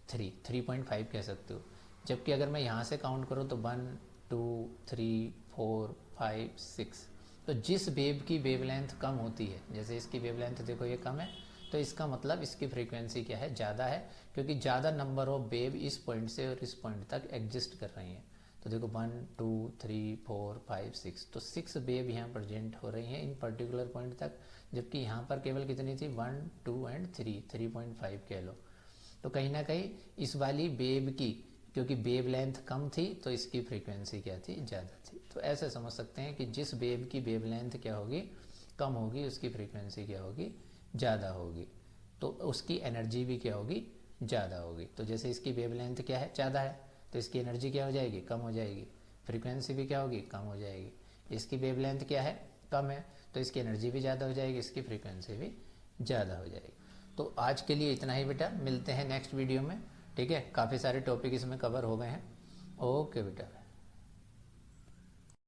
A: 3, 3.5 कह सकते हो। जबकि अगर मैं यहाँ से काउंट करूँ तो 1, 2, 3, 4, 5, 6, तो जिस वेव की वेवलेंथ कम होती है, जैसे इसकी वेवलेंथ देखो ये कम है, तो इसका मतलब इसकी फ्रीक्वेंसी क्या है, ज़्यादा है, क्योंकि ज़्यादा नंबर ऑफ वेव इस पॉइंट से और इस पॉइंट तक एग्जिस्ट कर रही हैं। तो देखो 1, 2, 3, 4, 5, 6, तो 6 वेव यहाँ प्रेजेंट हो रही हैं इन पर्टिकुलर पॉइंट तक, जबकि यहाँ पर केवल कितनी थी, 1, 2 एंड 3, 3.5 कह लो। तो कहीं ना कहीं इस वाली वेव की, क्योंकि वेव लेंथ कम थी तो इसकी फ्रीक्वेंसी क्या थी, ज़्यादा थी। तो ऐसे समझ सकते हैं कि जिस वेव की वेव लेंथ क्या होगी, कम होगी, उसकी फ्रीक्वेंसी क्या होगी, ज़्यादा होगी, तो उसकी एनर्जी भी क्या होगी, ज़्यादा होगी। तो जैसे इसकी वेव लेंथ क्या है, ज़्यादा है, तो इसकी एनर्जी क्या हो जाएगी, कम हो जाएगी, फ्रीक्वेंसी भी क्या होगी, कम हो जाएगी। इसकी वेव लेंथ क्या है, कम है, तो इसकी एनर्जी भी ज़्यादा हो जाएगी, इसकी फ्रीक्वेंसी भी ज़्यादा हो जाएगी। तो आज के लिए इतना ही बेटा, मिलते हैं नेक्स्ट वीडियो में, ठीक है। काफ़ी सारे टॉपिक इसमें कवर हो गए हैं। ओके बेटा।